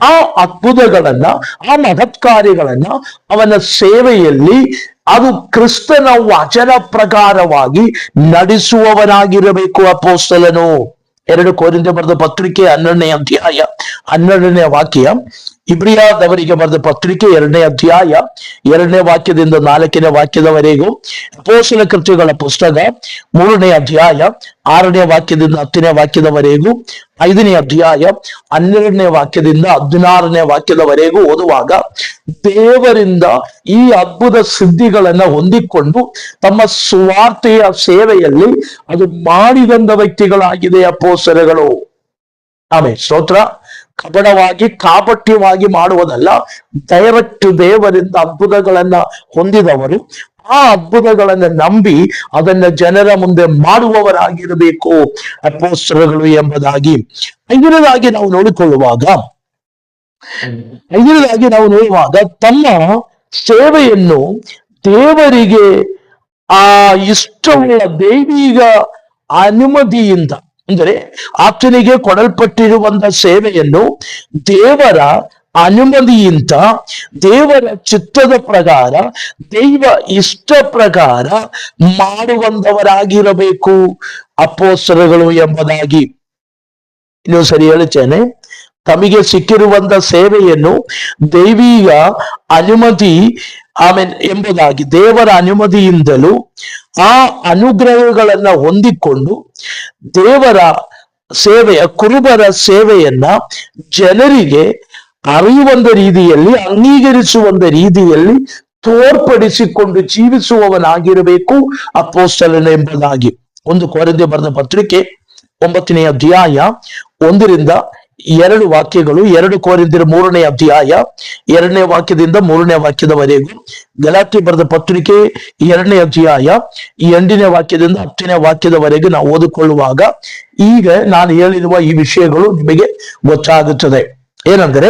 Speaker 1: ಆ ಅದ್ಭುತಗಳನ್ನ, ಆ ಮಹತ್ ಕಾರ್ಯಗಳನ್ನ ಅವನ ಸೇವೆಯಲ್ಲಿ ಅದು ಕ್ರಿಸ್ತನ ವಚನ ಪ್ರಕಾರವಾಗಿ ನಡೆಸುವವನಾಗಿರಬೇಕು ಅಪೊಸ್ತಲನು. 2 ಕೊರಿಂಥ ಬರೆದ ಪತ್ರಿಕೆ 12ನೇ ಅಧ್ಯಾಯ 12ನೇ ವಾಕ್ಯ, ಇಬ್ರಿಯದವರಿಗೆ ಬರೆದ ಪತ್ರಿಕೆ 2ನೇ ಅಧ್ಯಾಯ 2ನೇ ವಾಕ್ಯದಿಂದ 4ನೇ ವಾಕ್ಯದವರೆಗೂ, ಅಪೊಸ್ತಲ ಕೃತ್ಯಗಳ ಪುಸ್ತಕ 3ನೇ ಅಧ್ಯಾಯ 6ನೇ ವಾಕ್ಯದಿಂದ 10ನೇ ವಾಕ್ಯದವರೆಗೂ, 5ನೇ ಅಧ್ಯಾಯ 12ನೇ ವಾಕ್ಯದಿಂದ 16ನೇ ವಾಕ್ಯದವರೆಗೂ ಓದುವಾಗ ದೇವರಿಂದ ಈ ಅದ್ಭುತ ಸಿದ್ಧಿಗಳನ್ನ ಹೊಂದಿಕೊಂಡು ತಮ್ಮ ಸುವಾರ್ತೆಯ ಸೇವೆಯಲ್ಲಿ ಅದು ಮಾಡಿದಂತ ವ್ಯಕ್ತಿಗಳಾಗಿದೆ ಅಪೊಸ್ತಲಗಳು. ಆಮೇಲೆ ಸ್ತೋತ್ರ. ಕಪಟವಾಗಿ ಕಾಪಟ್ಯವಾಗಿ ಮಾಡುವುದಲ್ಲ, ಡೈರೆಕ್ಟ್ ದೇವರಿಂದ ಅದ್ಭುತಗಳನ್ನ ಹೊಂದಿದವರು ಆ ಅದ್ಭುತಗಳನ್ನ ನಂಬಿ ಅದನ್ನ ಜನರ ಮುಂದೆ ಮಾಡುವವರಾಗಿರಬೇಕು ಅಪೊಸ್ತಲಗಳು ಎಂಬುದಾಗಿ. ಐದನೇದಾಗಿ ನಾವು ನೋಡಿಕೊಳ್ಳುವಾಗ ತಮ್ಮ ಸೇವೆಯನ್ನು ದೇವರಿಗೆ ಇಷ್ಟವುಳ್ಳ ದೈವಿಕ ಅನುಮತಿಯಿಂದ, ಅಂದರೆ ಆತನಿಗೆ ಕೊಡಲ್ಪಟ್ಟಿರುವಂತ ಸೇವೆಯನ್ನು ದೇವರ ಅನುಮತಿಯಿಂದ, ದೇವರ ಚಿತ್ತದ ಪ್ರಕಾರ, ದೈವ ಇಷ್ಟ ಪ್ರಕಾರ ಮಾಡುವಂತವರಾಗಿರಬೇಕು ಅಪೊಸ್ತಲಗಳು ಎಂಬುದಾಗಿ. ಇನ್ನು ಸರಿ ಹೇಳುತ್ತೇನೆ, ತಮಗೆ ಸಿಕ್ಕಿರುವಂತ ಸೇವೆಯನ್ನು ದೈವಿಕ ಅನುಮತಿ ಎಂಬುದಾಗಿ, ದೇವರ ಅನುಮತಿಯಿಂದಲೂ ಆ ಅನುಗ್ರಹಗಳನ್ನ ಹೊಂದಿಕೊಂಡು ದೇವರ ಸೇವೆಯ, ಕುರುಬರ ಸೇವೆಯನ್ನ ಜನರಿಗೆ ಅರಿಯುವಂತ ರೀತಿಯಲ್ಲಿ, ಅಂಗೀಕರಿಸುವಂತ ರೀತಿಯಲ್ಲಿ ತೋರ್ಪಡಿಸಿಕೊಂಡು ಜೀವಿಸುವವನಾಗಿರಬೇಕು ಅಪೊಸ್ತಲನು ಎಂಬುದಾಗಿ. 1 ಕೊರಿಂಥ ಬರೆದ ಪತ್ರಿಕೆ 9ನೇ ಅಧ್ಯಾಯ 1ರಿಂದ 2 ವಾಕ್ಯಗಳು, 2 ಕೊರಿಂಥರ 3ನೇ ಅಧ್ಯಾಯ 2ನೇ ವಾಕ್ಯದಿಂದ 3ನೇ ವಾಕ್ಯದವರೆಗೂ, ಗಲಾತ್ಯ ಬರೆದ ಪತ್ರಿಕೆ 2ನೇ ಅಧ್ಯಾಯ 8ನೇ ವಾಕ್ಯದಿಂದ 10ನೇ ವಾಕ್ಯದವರೆಗೂ ನಾವು ಓದಿಕೊಳ್ಳುವಾಗ ಈಗ ನಾನು ಹೇಳಿರುವ ಈ ವಿಷಯಗಳು ನಿಮಗೆ ಗೊತ್ತಾಗುತ್ತದೆ. ಏನಂದ್ರೆ,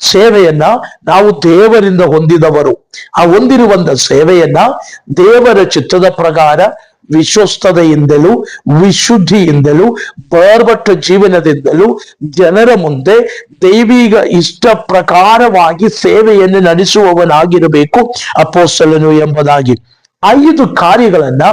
Speaker 1: ಸೇವೆಯನ್ನ ನಾವು ದೇವರಿಂದ ಹೊಂದಿದವರು, ಆ ಹೊಂದಿರುವಂತ ಸೇವೆಯನ್ನ ದೇವರ ಚಿತ್ತದ ಪ್ರಕಾರ ವಿಶ್ವಸ್ತತೆಯಿಂದಲೂ ವಿಶುದ್ಧಿಯಿಂದಲೂ ಬೇರ್ಪಟ್ಟ ಜೀವನದಿಂದಲೂ ಜನರ ಮುಂದೆ ದೈವಿಕ ಇಷ್ಟ ಪ್ರಕಾರವಾಗಿ ಸೇವೆಯನ್ನು ನಡೆಸುವವನಾಗಿರಬೇಕು ಅಪೊಸ್ತಲನು ಎಂಬುದಾಗಿ. 5 ಕಾರ್ಯಗಳನ್ನ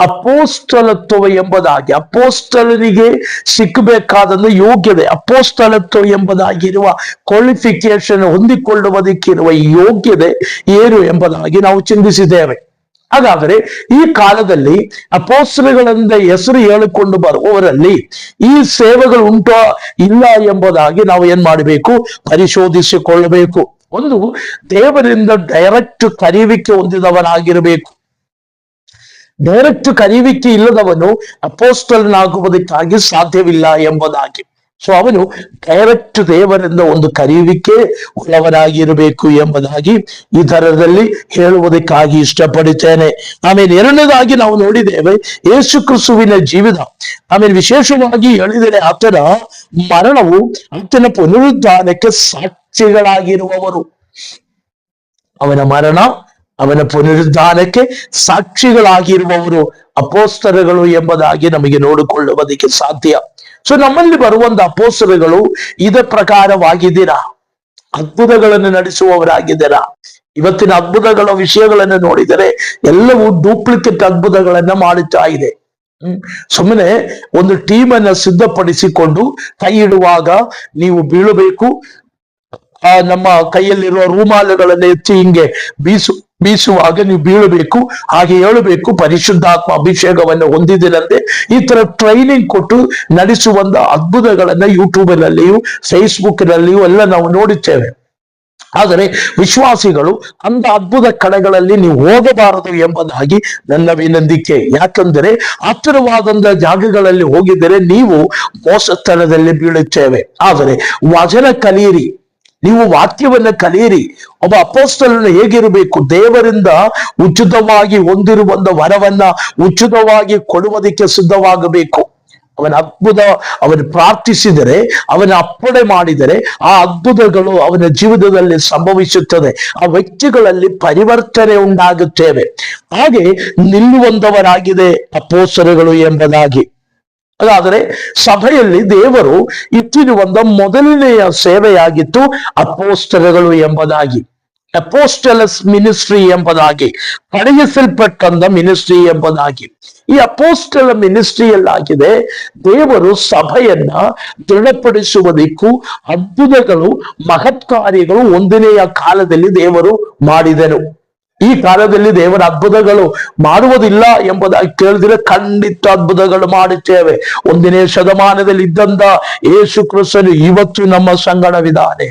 Speaker 1: ಅಪೊಸ್ತಲತ್ವ ಎಂಬುದಾಗಿ, ಅಪೊಸ್ತಲನಿಗೆ ಸಿಕ್ಕಬೇಕಾದಂತ ಯೋಗ್ಯತೆ, ಅಪೊಸ್ತಲತ್ವ ಎಂಬುದಾಗಿರುವ ಕ್ವಾಲಿಫಿಕೇಶನ್ ಹೊಂದಿಕೊಳ್ಳುವುದಕ್ಕಿರುವ ಯೋಗ್ಯತೆ ಏನು ಎಂಬುದಾಗಿ ನಾವು ಚಿಂತಿಸಿದ್ದೇವೆ. ಹಾಗಾದರೆ ಈ ಕಾಲದಲ್ಲಿ ಅಪೊಸ್ತಲಗಳಿಂದ ಹೆಸರು ಹೇಳಿಕೊಂಡು ಬರುವವರಲ್ಲಿ ಈ ಸೇವೆಗಳು ಉಂಟೋ ಇಲ್ಲ ಎಂಬುದಾಗಿ ನಾವು ಏನ್ ಮಾಡಬೇಕು? ಪರಿಶೋಧಿಸಿಕೊಳ್ಳಬೇಕು. ಒಂದು, ದೇವರಿಂದ ಡೈರೆಕ್ಟ್ ಕರೆಯುವಿಕೆ ಹೊಂದಿದವನಾಗಿರಬೇಕು. ಡೈರೆಕ್ಟ್ ಕರೆಯುವಿಕೆ ಇಲ್ಲದವನು ಅಪೊಸ್ತಲನಾಗುವುದಕ್ಕಾಗಿ ಸಾಧ್ಯವಿಲ್ಲ ಎಂಬುದಾಗಿ. ಸೊ ಅವನು ಡೈರೆಕ್ಟ್ ದೇವರಿಂದ ಒಂದು ಕರೆಯುವಿಕೆ ಉಳ್ಳವನಾಗಿರಬೇಕು ಎಂಬುದಾಗಿ ಈ ತರದಲ್ಲಿ ಹೇಳುವುದಕ್ಕಾಗಿ ಇಷ್ಟಪಡುತ್ತೇನೆ. ಆಮೇಲೆ 2ನೇದಾಗಿ ನಾವು ನೋಡಿದ್ದೇವೆ ಯೇಸು ಕ್ರಿಸ್ತುವಿನ ಜೀವಿತ. ಆಮೇಲೆ ವಿಶೇಷವಾಗಿ ಹೇಳಿದರೆ ಆತನ ಮರಣವು ಆತನ ಪುನರುದ್ಧಾನಕ್ಕೆ ಸಾಕ್ಷಿಗಳಾಗಿರುವವರು. ಅವನ ಮರಣ, ಅವನ ಪುನರುದ್ಧಾನಕ್ಕೆ ಸಾಕ್ಷಿಗಳಾಗಿರುವವರು ಅಪೊಸ್ತಲಗಳು ಎಂಬುದಾಗಿ ನಮಗೆ ನೋಡಿಕೊಳ್ಳುವುದಕ್ಕೆ ಸಾಧ್ಯ. ಸೊ ನಮ್ಮಲ್ಲಿ ಬರುವಂತ ಅಪೊಸ್ತಲಗಳು ಇದ ಪ್ರಕಾರವಾಗಿದ್ದೀರಾ? ಅದ್ಭುತಗಳನ್ನು ನಡೆಸುವವರಾಗಿದ್ದೀರಾ? ಇವತ್ತಿನ ಅದ್ಭುತಗಳ ವಿಷಯಗಳನ್ನು ನೋಡಿದರೆ ಎಲ್ಲವೂ ಡೂಪ್ಲಿಕೇಟ್ ಅದ್ಭುತಗಳನ್ನ ಮಾಡುತ್ತಾ ಇದೆ. ಸುಮ್ಮನೆ ಒಂದು ಟೀಮ್ ಅನ್ನ ಸಿದ್ಧಪಡಿಸಿಕೊಂಡು ಕೈ ಇಡುವಾಗ ನೀವು ಬೀಳಬೇಕು, ನಮ್ಮ ಕೈಯಲ್ಲಿರುವ ರೂಮಾಲುಗಳನ್ನು ಎತ್ತಿ ಹಿಂಗೆ ಬೀಸುವಾಗ ನೀವು ಬೀಳಬೇಕು, ಹಾಗೆ ಹೇಳಬೇಕು ಪರಿಶುದ್ಧಾತ್ಮ ಅಭಿಷೇಕವನ್ನು ಹೊಂದಿದ್ದೀರಂತೆ. ಈ ತರ ಟ್ರೈನಿಂಗ್ ಕೊಟ್ಟು ನಡೆಸುವಂತ ಅದ್ಭುತಗಳನ್ನ ಯೂಟ್ಯೂಬ್ನಲ್ಲಿಯೂ ಫೇಸ್ಬುಕ್ನಲ್ಲಿಯೂ ಎಲ್ಲ ನಾವು ನೋಡುತ್ತೇವೆ. ಆದರೆ ವಿಶ್ವಾಸಿಗಳು ಅಂತ ಅದ್ಭುತ ಕಡೆಗಳಲ್ಲಿ ನೀವು ಹೋಗಬಾರದು ಎಂಬುದಾಗಿ ನನ್ನ ವಿನಂತಿಕೆ. ಯಾಕಂದರೆ ಹತ್ತಿರವಾದಂತ ಜಾಗಗಳಲ್ಲಿ ಹೋಗಿದ್ದರೆ ನೀವು ಮೋಸತನದಲ್ಲಿ ಬೀಳುತ್ತೇವೆ. ಆದರೆ ವಚನ ಕಲಿಯಿರಿ, ನೀವು ವಾಕ್ಯವನ್ನ ಕಲಿಯಿರಿ. ಒಬ್ಬ ಅಪೊಸ್ತಲನು ಹೇಗಿರಬೇಕು? ದೇವರಿಂದ ಉಚಿತವಾಗಿ ಹೊಂದಿರುವಂತ ವರವನ್ನ ಉಚಿತವಾಗಿ ಕೊಡುವುದಕ್ಕೆ ಸಿದ್ಧವಾಗಬೇಕು. ಅವನ ಅದ್ಭುತ, ಅವನು ಪ್ರಾರ್ಥಿಸಿದರೆ, ಅವನ ಅಪ್ಪಣೆ ಮಾಡಿದರೆ ಆ ಅದ್ಭುತಗಳು ಅವನ ಜೀವಿತದಲ್ಲಿ ಸಂಭವಿಸುತ್ತದೆ. ಆ ವ್ಯಕ್ತಿಗಳಲ್ಲಿ ಪರಿವರ್ತನೆ ಉಂಟಾಗುತ್ತೇವೆ. ಹಾಗೆ ನಿಲ್ಲುವಂತವರಾಗಿದೆ ಅಪೊಸ್ತಲರು ಎಂಬುದಾಗಿ. ಹಾಗಾದರೆ ಸಭೆಯಲ್ಲಿ ದೇವರು ಇಟ್ಟಿರುವಂತ ಮೊದಲನೆಯ ಸೇವೆಯಾಗಿತ್ತು ಅಪೊಸ್ತಲಗಳು ಎಂಬುದಾಗಿ, ಅಪೋಸ್ಟಲಸ್ ಮಿನಿಸ್ಟ್ರಿ ಎಂಬುದಾಗಿ, ಪಡೆಯಿಸಲ್ಪಟ್ಟಂತ ಮಿನಿಸ್ಟ್ರಿ ಎಂಬುದಾಗಿ. ಈ ಅಪೋಸ್ಟಲ ಮಿನಿಸ್ಟ್ರಿಯಲ್ಲಾಗಿದೆ ದೇವರು ಸಭೆಯನ್ನ ದೃಢಪಡಿಸುವುದಕ್ಕೂ ಅದ್ಭುತಗಳು ಮಹತ್ ಕಾರ್ಯಗಳು ಒಂದನೆಯ ಕಾಲದಲ್ಲಿ ದೇವರು ಮಾಡಿದನು. ಈ ಕಾಲದಲ್ಲಿ ದೇವರ ಅದ್ಭುತಗಳು ಮಾಡುವುದಿಲ್ಲ ಎಂಬುದಾಗಿ ಕೇಳಿದ್ರೆ ಖಂಡಿತ ಅದ್ಭುತಗಳು ಮಾಡುತ್ತೇವೆ. ಒಂದನೇ ಶತಮಾನದಲ್ಲಿ ಇದ್ದಂತ ಯೇಸು ಕ್ರಿಸ್ತನು ಇವತ್ತು ನಮ್ಮ ಸಂಗಡವಿದ್ದಾನೆ.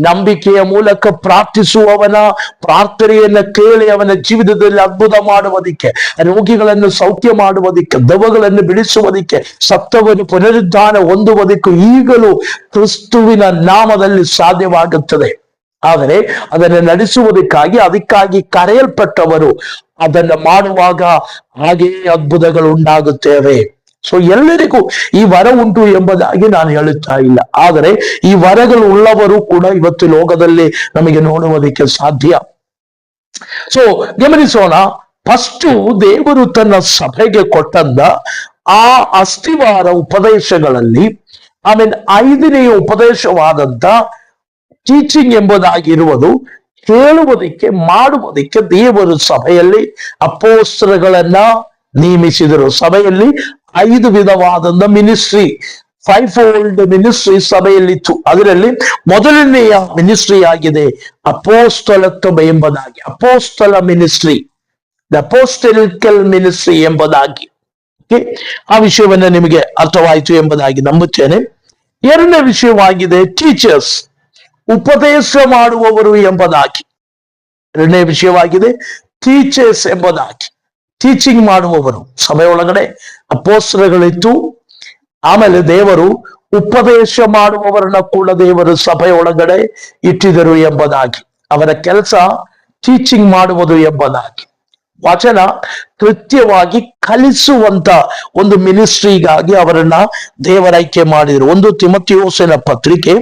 Speaker 1: ನಂಬಿಕೆಯ ಮೂಲಕ ಪ್ರಾರ್ಥಿಸುವವನ ಪ್ರಾರ್ಥನೆಯನ್ನ ಕೇಳಿ ಅವನ ಜೀವಿತದಲ್ಲಿ ಅದ್ಭುತ ಮಾಡುವುದಕ್ಕೆ, ರೋಗಿಗಳನ್ನು ಸೌಖ್ಯ ಮಾಡುವುದಕ್ಕೆ, ದೆವ್ವಗಳನ್ನು ಬಿಡಿಸುವುದಕ್ಕೆ, ಸತ್ತವನ್ನು ಪುನರುದ್ಧಾನ ಹೊಂದುವುದಕ್ಕೂ ಈಗಲೂ ಕ್ರಿಸ್ತುವಿನ ನಾಮದಲ್ಲಿ ಸಾಧ್ಯವಾಗುತ್ತದೆ. ಆದರೆ ಅದನ್ನು ನಡೆಸುವುದಕ್ಕಾಗಿ ಅದಕ್ಕಾಗಿ ಕರೆಯಲ್ಪಟ್ಟವರು ಅದನ್ನು ಮಾಡುವಾಗ ಹಾಗೆಯೇ ಅದ್ಭುತಗಳು ಉಂಟಾಗುತ್ತೇವೆ. ಸೊ ಎಲ್ಲರಿಗೂ ಈ ವರ ಉಂಟು ಎಂಬುದಾಗಿ ನಾನು ಹೇಳುತ್ತಾ ಇಲ್ಲ, ಆದರೆ ಈ ವರಗಳು ಉಳ್ಳವರು ಕೂಡ ಇವತ್ತು ಲೋಕದಲ್ಲಿ ನಮಗೆ ನೋಡುವುದಕ್ಕೆ ಸಾಧ್ಯ. ಸೊ ಗಮನಿಸೋಣ. ಫಸ್ಟ್ ದೇವರು ತನ್ನ ಸಭೆಗೆ ಕೊಟ್ಟಂತ ಆ ಅಸ್ಥಿವಾರ ಉಪದೇಶಗಳಲ್ಲಿ ಆಮೇಲೆ 5ನೇ ಉಪದೇಶವಾದಂತ ಟೀಚಿಂಗ್ ಎಂಬುದಾಗಿರುವುದು ಹೇಳುವುದಕ್ಕೆ, ಮಾಡುವುದಕ್ಕೆ ದೇವರು ಸಭೆಯಲ್ಲಿ ಅಪೊಸ್ತಲಗಳನ್ನ ನೇಮಿಸಿದರು. ಸಭೆಯಲ್ಲಿ 5 ವಿಧವಾದಂತ ಮಿನಿಸ್ಟ್ರಿ, 5 ಫೋಲ್ಡ್ ಮಿನಿಸ್ಟ್ರಿ ಸಭೆಯಲ್ಲಿತ್ತು. ಅದರಲ್ಲಿ ಮೊದಲನೆಯ ಮಿನಿಸ್ಟ್ರಿ ಆಗಿದೆ ಅಪೊಸ್ತಲತ್ವ ಎಂಬುದಾಗಿ, ಅಪೊಸ್ತಲ ಮಿನಿಸ್ಟ್ರಿ, ದ ಅಪೊಸ್ಟಲಿಕಲ್ ಮಿನಿಸ್ಟ್ರಿ ಎಂಬುದಾಗಿ. ಆ ವಿಷಯವನ್ನ ನಿಮಗೆ ಅರ್ಥವಾಯಿತು ಎಂಬುದಾಗಿ ನಂಬುತ್ತೇನೆ. ಎರಡನೇ ವಿಷಯವಾಗಿದೆ ಟೀಚರ್ಸ್, ಉಪದೇಶ ಮಾಡುವವರು ಎಂಬುದಾಗಿ. ಎರಡನೇ ವಿಷಯವಾಗಿದೆ ಟೀಚರ್ಸ್ ಎಂಬುದಾಗಿ, ಟೀಚಿಂಗ್ ಮಾಡುವವರು. ಸಭೆಯೊಳಗಡೆ ಅಪೊಸ್ತಲಗಳಿತ್ತು, ಆಮೇಲೆ ದೇವರು ಉಪದೇಶ ಮಾಡುವವರನ್ನ ಕೂಡ ದೇವರು ಸಭೆಯೊಳಗಡೆ ಇಟ್ಟಿದರು ಎಂಬುದಾಗಿ. ಅವರ ಕೆಲಸ ಟೀಚಿಂಗ್ ಮಾಡುವುದು ಎಂಬುದಾಗಿ. ವಚನ ಕೃತ್ಯವಾಗಿ ಕಲಿಸುವಂತ ಒಂದು ಮಿನಿಸ್ಟ್ರಿಗಾಗಿ ಅವರನ್ನ ದೇವರಾಯ್ಕೆ ಮಾಡಿದರು. 1 ತಿಮೊಥೆಯೋಸನ ಪತ್ರಿಕೆ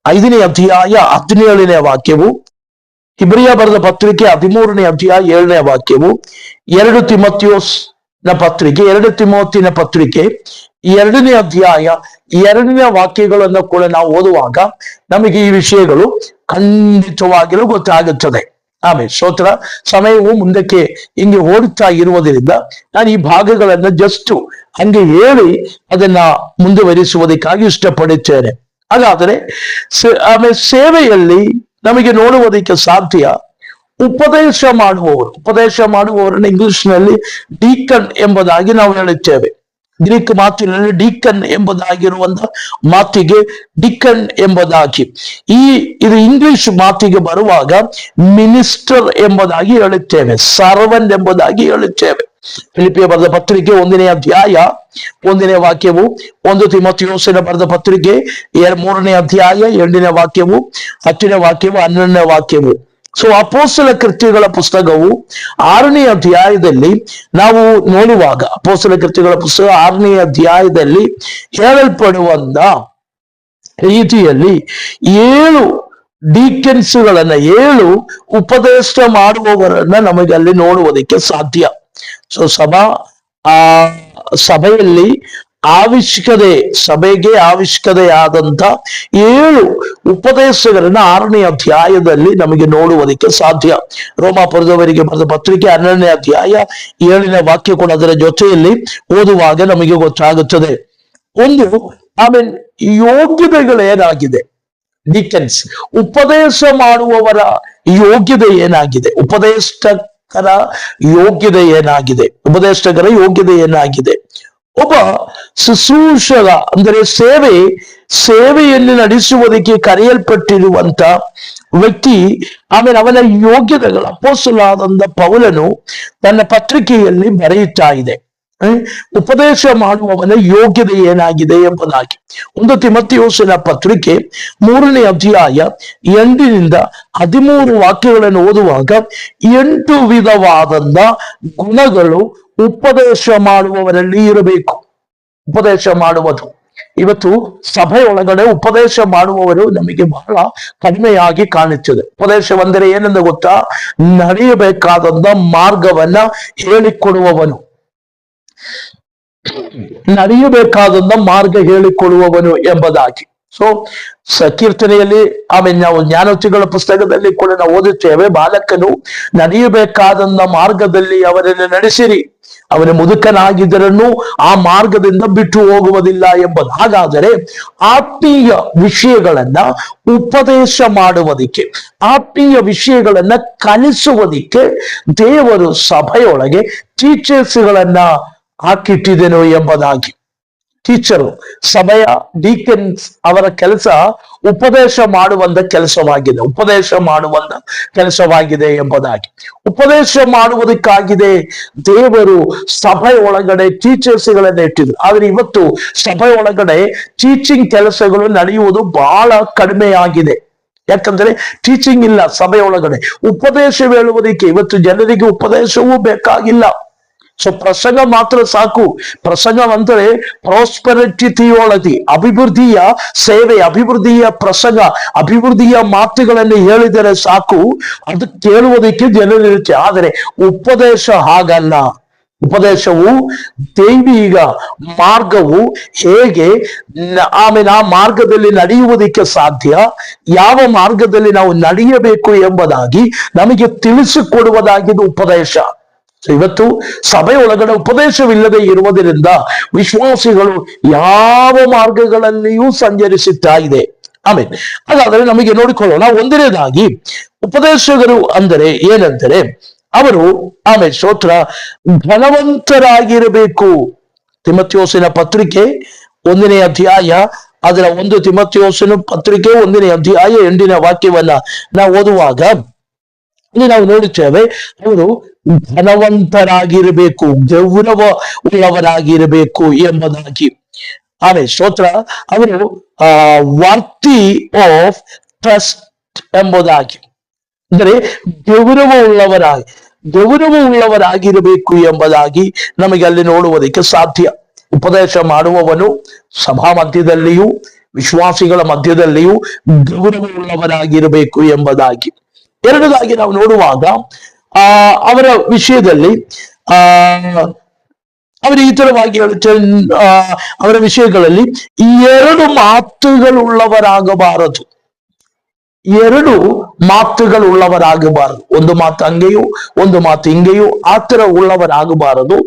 Speaker 1: 5ನೇ ಅಧ್ಯಾಯ 17ನೇ ವಾಕ್ಯವು, ಇಬ್ರಿಯ ಬರೆದ ಪತ್ರಿಕೆ 13ನೇ ಅಧ್ಯಾಯ 7ನೇ ವಾಕ್ಯವು, 2 ತಿಮೊಥೆಯೋಸನ ಪತ್ರಿಕೆ, 2 ತಿಮೋತಿನ ಪತ್ರಿಕೆ 2ನೇ ಅಧ್ಯಾಯ 2ನೇ ವಾಕ್ಯಗಳನ್ನು ಕೂಡ ನಾವು ಓದುವಾಗ ನಮಗೆ ಈ ವಿಷಯಗಳು ಖಂಡಿತವಾಗಿಯೂ ಗೊತ್ತಾಗುತ್ತದೆ. ಆಮೇಲೆ ಸ್ತೋತ್ರ. ಸಮಯವು ಮುಂದಕ್ಕೆ ಹಿಂಗೆ ಓಡುತ್ತಾ ಇರುವುದರಿಂದ ನಾನು ಈ ಭಾಗಗಳನ್ನ ಜಸ್ಟ್ ಹಂಗೆ ಹೇಳಿ ಅದನ್ನ ಮುಂದುವರಿಸುವುದಕ್ಕಾಗಿ ಇಷ್ಟಪಡುತ್ತೇನೆ. ಹಾಗಾದರೆ ಆಮೇಲೆ ಸೇವೆಯಲ್ಲಿ ನಮಗೆ ನೋಡುವುದಕ್ಕೆ ಸಾಧ್ಯ ಉಪದೇಶ ಮಾಡುವವರು. ಉಪದೇಶ ಮಾಡುವವರನ್ನ ಇಂಗ್ಲಿಷ್ನಲ್ಲಿ ಡೀಕನ್ ಎಂಬುದಾಗಿ ನಾವು ಹೇಳುತ್ತೇವೆ. ಗ್ರೀಕ್ ಮಾತಿನಲ್ಲಿ ಡೀಕನ್ ಎಂಬುದಾಗಿರುವಂತ ಮಾತಿಗೆ ಡಿಕನ್ ಎಂಬುದಾಗಿ, ಇದು ಇಂಗ್ಲಿಷ್ ಮಾತಿಗೆ ಬರುವಾಗ ಮಿನಿಸ್ಟರ್ ಎಂಬುದಾಗಿ ಹೇಳುತ್ತೇವೆ, ಸರ್ವನ್ ಎಂಬುದಾಗಿ ಹೇಳುತ್ತೇವೆ. ಫಿಲಿಪಿಯ ಬರೆದ ಪತ್ರಿಕೆ 1ನೇ ಅಧ್ಯಾಯ 1ನೇ ವಾಕ್ಯವು, 1 ತಿಮೊಥೆಯೋಸನ ಬರೆದ ಪತ್ರಿಕೆ 3ನೇ ಅಧ್ಯಾಯ 8ನೇ ವಾಕ್ಯವು, 10ನೇ ವಾಕ್ಯವು, 11ನೇ ವಾಕ್ಯವು. ಸೊ ಅಪೊಸ್ತಲ ಕೃತ್ಯಗಳ ಪುಸ್ತಕವು 6ನೇ ಅಧ್ಯಾಯದಲ್ಲಿ ನಾವು ನೋಡುವಾಗ, ಅಪೊಸ್ತಲ ಕೃತ್ಯಗಳ ಪುಸ್ತಕ 6ನೇ ಅಧ್ಯಾಯದಲ್ಲಿ ಹೇಳಲ್ಪಡುವಂತ ರೀತಿಯಲ್ಲಿ 7 ಡೀಕನ್ಸ್ಗಳನ್ನ, 7 ಉಪದೇಶ ಮಾಡುವವರನ್ನ ನಮಗೆ ಅಲ್ಲಿ ನೋಡುವುದಕ್ಕೆ ಸಾಧ್ಯ. ಸೊ ಸಭೆಯಲ್ಲಿ ಸಭೆಗೆ ಆವಿಷ್ಕತೆಯಾದಂತ 7 ಉಪದೇಶಗಳನ್ನ 6ನೇ ಅಧ್ಯಾಯದಲ್ಲಿ ನಮಗೆ ನೋಡುವುದಕ್ಕೆ ಸಾಧ್ಯ. ರೋಮಾಪುರದವರಿಗೆ ಬರೆದ ಪತ್ರಿಕೆ 12ನೇ ಅಧ್ಯಾಯ 7ನೇ ವಾಕ್ಯ ಕೂಡ ಅದರ ಜೊತೆಯಲ್ಲಿ ಓದುವಾಗ ನಮಗೆ ಗೊತ್ತಾಗುತ್ತದೆ. ಆಮೇಲೆ ಯೋಗ್ಯತೆಗಳೇನಾಗಿದೆ, ಡೀಕನ್ಸ್ ಉಪದೇಶ ಮಾಡುವವರ ಯೋಗ್ಯತೆ ಏನಾಗಿದೆ, ಉಪದೇಶಕರ ಯೋಗ್ಯತೆ ಏನಾಗಿದೆ, ಒಬ್ಬ ಶುಶ್ರೂಷಕ ಅಂದರೆ ಸೇವೆಯನ್ನು ನಡೆಸುವುದಕ್ಕೆ ಕರೆಯಲ್ಪಟ್ಟಿರುವಂತ ವ್ಯಕ್ತಿ, ಆಮೇಲೆ ಅವನ ಯೋಗ್ಯತೆಗಳ ಅಪೊಸ್ತಲನಾದಂತ ಪೌಲನು ತನ್ನ ಪತ್ರಿಕೆಯಲ್ಲಿ ಬರೆಯುತ್ತಾ ಇದೆ. ಉಪದೇಶ ಮಾಡುವವನ ಯೋಗ್ಯತೆ ಏನಾಗಿದೆ ಎಂಬುದಾಗಿ 1 ತಿಮೊಥೆಯೋಸನ ಪತ್ರಿಕೆ 3ನೇ ಅಧ್ಯಾಯ 8ರಿಂದ 13 ವಾಕ್ಯಗಳನ್ನು ಓದುವಾಗ 8 ವಿಧವಾದಂತ ಗುಣಗಳು ಉಪದೇಶ ಮಾಡುವವರಲ್ಲಿ ಇರಬೇಕು. ಉಪದೇಶ ಮಾಡುವುದು. ಇವತ್ತು ಸಭೆಯೊಳಗಡೆ ಉಪದೇಶ ಮಾಡುವವರು ನಮಗೆ ಬಹಳ ಕಡಿಮೆಯಾಗಿ ಕಾಣುತ್ತದೆ. ಉಪದೇಶವೆಂದರೆ ಏನೆಂದು ಗೊತ್ತಾ? ನಡೆಯಬೇಕಾದಂತ ಮಾರ್ಗವನ್ನ ಹೇಳಿಕೊಡುವವನು, ನಡೆಯಬೇಕಾದಂತ ಮಾರ್ಗ ಹೇಳಿಕೊಡುವವನು ಎಂಬುದಾಗಿ. ಕೀರ್ತನೆಯಲ್ಲಿ, ಆಮೇಲೆ ನಾವು ಜ್ಞಾನೋಕ್ತಿಗಳ ಪುಸ್ತಕದಲ್ಲಿ ಕೂಡ ನಾವು ಓದುತ್ತೇವೆ, ಬಾಲಕನು ನಡೆಯಬೇಕಾದಂತ ಮಾರ್ಗದಲ್ಲಿ ಅವರನ್ನು ನಡೆಸಿರಿ, ಅವನ ಮುದುಕನಾಗಿದ್ದರನ್ನು ಆ ಮಾರ್ಗದಿಂದ ಬಿಟ್ಟು ಹೋಗುವುದಿಲ್ಲ ಎಂಬುದು. ಹಾಗಾದರೆ ಆತ್ಮೀಯ ವಿಷಯಗಳನ್ನ ಉಪದೇಶ ಮಾಡುವುದಕ್ಕೆ, ಆತ್ಮೀಯ ವಿಷಯಗಳನ್ನ ಕಲಿಸುವುದಕ್ಕೆ ದೇವರು ಸಭೆಯೊಳಗೆ ಟೀಚರ್ಸ್ಗಳನ್ನ ಹಾಕಿಟ್ಟಿದೆನು ಎಂಬುದಾಗಿ. ಟೀಚರು, ಸಭೆಯ ಡೀಕನ್ಸ್ ಅವರ ಕೆಲಸ ಉಪದೇಶ ಮಾಡುವಂತ ಕೆಲಸವಾಗಿದೆ, ಉಪದೇಶ ಮಾಡುವಂತ ಕೆಲಸವಾಗಿದೆ ಎಂಬುದಾಗಿ. ಉಪದೇಶ ಮಾಡುವುದಕ್ಕಾಗಿದೆ ದೇವರು ಸಭೆ ಒಳಗಡೆ ಟೀಚರ್ಸ್ಗಳನ್ನ ಇಟ್ಟಿದ್ರು. ಆದ್ರೆ ಇವತ್ತು ಸಭೆ ಒಳಗಡೆ ಟೀಚಿಂಗ್ ಕೆಲಸಗಳು ನಡೆಯುವುದು ಬಹಳ ಕಡಿಮೆಯಾಗಿದೆ. ಯಾಕಂದ್ರೆ ಟೀಚಿಂಗ್ ಇಲ್ಲ ಸಭೆ ಒಳಗಡೆ. ಉಪದೇಶ ಹೇಳುವುದಕ್ಕೆ ಇವತ್ತು ಜನರಿಗೆ ಉಪದೇಶವೂ ಬೇಕಾಗಿಲ್ಲ. ಪ್ರಸಂಗ ಮಾತ್ರ ಸಾಕು. ಪ್ರಸಂಗ ಅಂದರೆ ಪ್ರಾಸ್ಪರಿಟಿ ಥಿಯಾಲಜಿ, ಅಭಿವೃದ್ಧಿಯ ಸೇವೆ, ಅಭಿವೃದ್ಧಿಯ ಪ್ರಸಂಗ, ಅಭಿವೃದ್ಧಿಯ ಮಾತುಗಳನ್ನು ಹೇಳಿದರೆ ಸಾಕು, ಅದು ಕೇಳುವುದಕ್ಕೆ ಜನರಿರುತ್ತೆ. ಆದರೆ ಉಪದೇಶ ಹಾಗಲ್ಲ. ಉಪದೇಶವು ದೈವಿಕ ಮಾರ್ಗವು ಹೇಗೆ, ಆಮೇಲೆ ಆ ಮಾರ್ಗದಲ್ಲಿ ನಡೆಯುವುದಕ್ಕೆ ಸಾಧ್ಯ, ಯಾವ ಮಾರ್ಗದಲ್ಲಿ ನಾವು ನಡೆಯಬೇಕು ಎಂಬುದಾಗಿ ನಮಗೆ ತಿಳಿಸಿಕೊಡುವುದಾಗಿದೆ ಉಪದೇಶ. ಇವತ್ತು ಸಭೆ ಒಳಗಡೆ ಉಪದೇಶವಿಲ್ಲದೆ ಇರುವುದರಿಂದ ವಿಶ್ವಾಸಿಗಳು ಯಾವ ಮಾರ್ಗಗಳಲ್ಲಿಯೂ ಸಂಚರಿಸುತ್ತಾ ಇದೆ. ಆಮೇಲೆ ಹಾಗಾದ್ರೆ ನಮಗೆ ನೋಡಿಕೊಳ್ಳೋಣ. ಒಂದನೇದಾಗಿ ಉಪದೇಶಕರು ಅಂದರೆ ಏನಂದರೆ ಅವರು ಆಮೇಲೆ ಸ್ತೋತ್ರ ಘನವಂತರಾಗಿರಬೇಕು. ತಿಮೊಥೆಯೋಸನ ಪತ್ರಿಕೆ 1ನೇ ಅಧ್ಯಾಯ, ಅದರ 1 ತಿಮೊಥೆಯೋಸನ ಪತ್ರಿಕೆ 1ನೇ ಅಧ್ಯಾಯ 8ನೇ ವಾಕ್ಯವನ್ನ ನಾವು ಓದುವಾಗ ಇಲ್ಲಿ ನಾವು ನೋಡುತ್ತೇವೆ, ಅವರು ಧನವಂತರಾಗಿರಬೇಕು, ಗೌರವ ಉಳ್ಳವರಾಗಿರಬೇಕು ಎಂಬುದಾಗಿ. ಆಮೇಲೆ ಸ್ತೋತ್ರ ಅವರು ವರ್ತಿ ಆಫ್ ಟ್ರಸ್ಟ್ ಎಂಬುದಾಗಿ, ಅಂದರೆ ಗೌರವ ಉಳ್ಳವರಾಗಿರಬೇಕು ಎಂಬುದಾಗಿ ನಮಗೆ ಅಲ್ಲಿ ನೋಡುವುದಕ್ಕೆ ಸಾಧ್ಯ. ಉಪದೇಶ ಮಾಡುವವನು ಸಭಾ ಮಧ್ಯದಲ್ಲಿಯೂ ವಿಶ್ವಾಸಿಗಳ ಮಧ್ಯದಲ್ಲಿಯೂ ಗೌರವ ಉಳ್ಳವರಾಗಿರಬೇಕು ಎಂಬುದಾಗಿ. ಎರಡದಾಗಿ ನಾವು ನೋಡುವಾಗ ಅವರ ವಿಷಯದಲ್ಲಿ ಅವರು ಈ ತರವಾಗಿ ಅವರ ವಿಷಯಗಳಲ್ಲಿ 2 ಮಾತುಗಳುಳ್ಳವರಾಗಬಾರದು. 2 ಮಾತುಗಳುಳ್ಳವರಾಗಬಾರದು. ಒಂದು ಮಾತು ಹಂಗೆಯೂ ಒಂದು ಮಾತು ಹಿಂಗೆಯೂ ಆ ತರ ಉಳ್ಳವರಾಗಬಾರದು.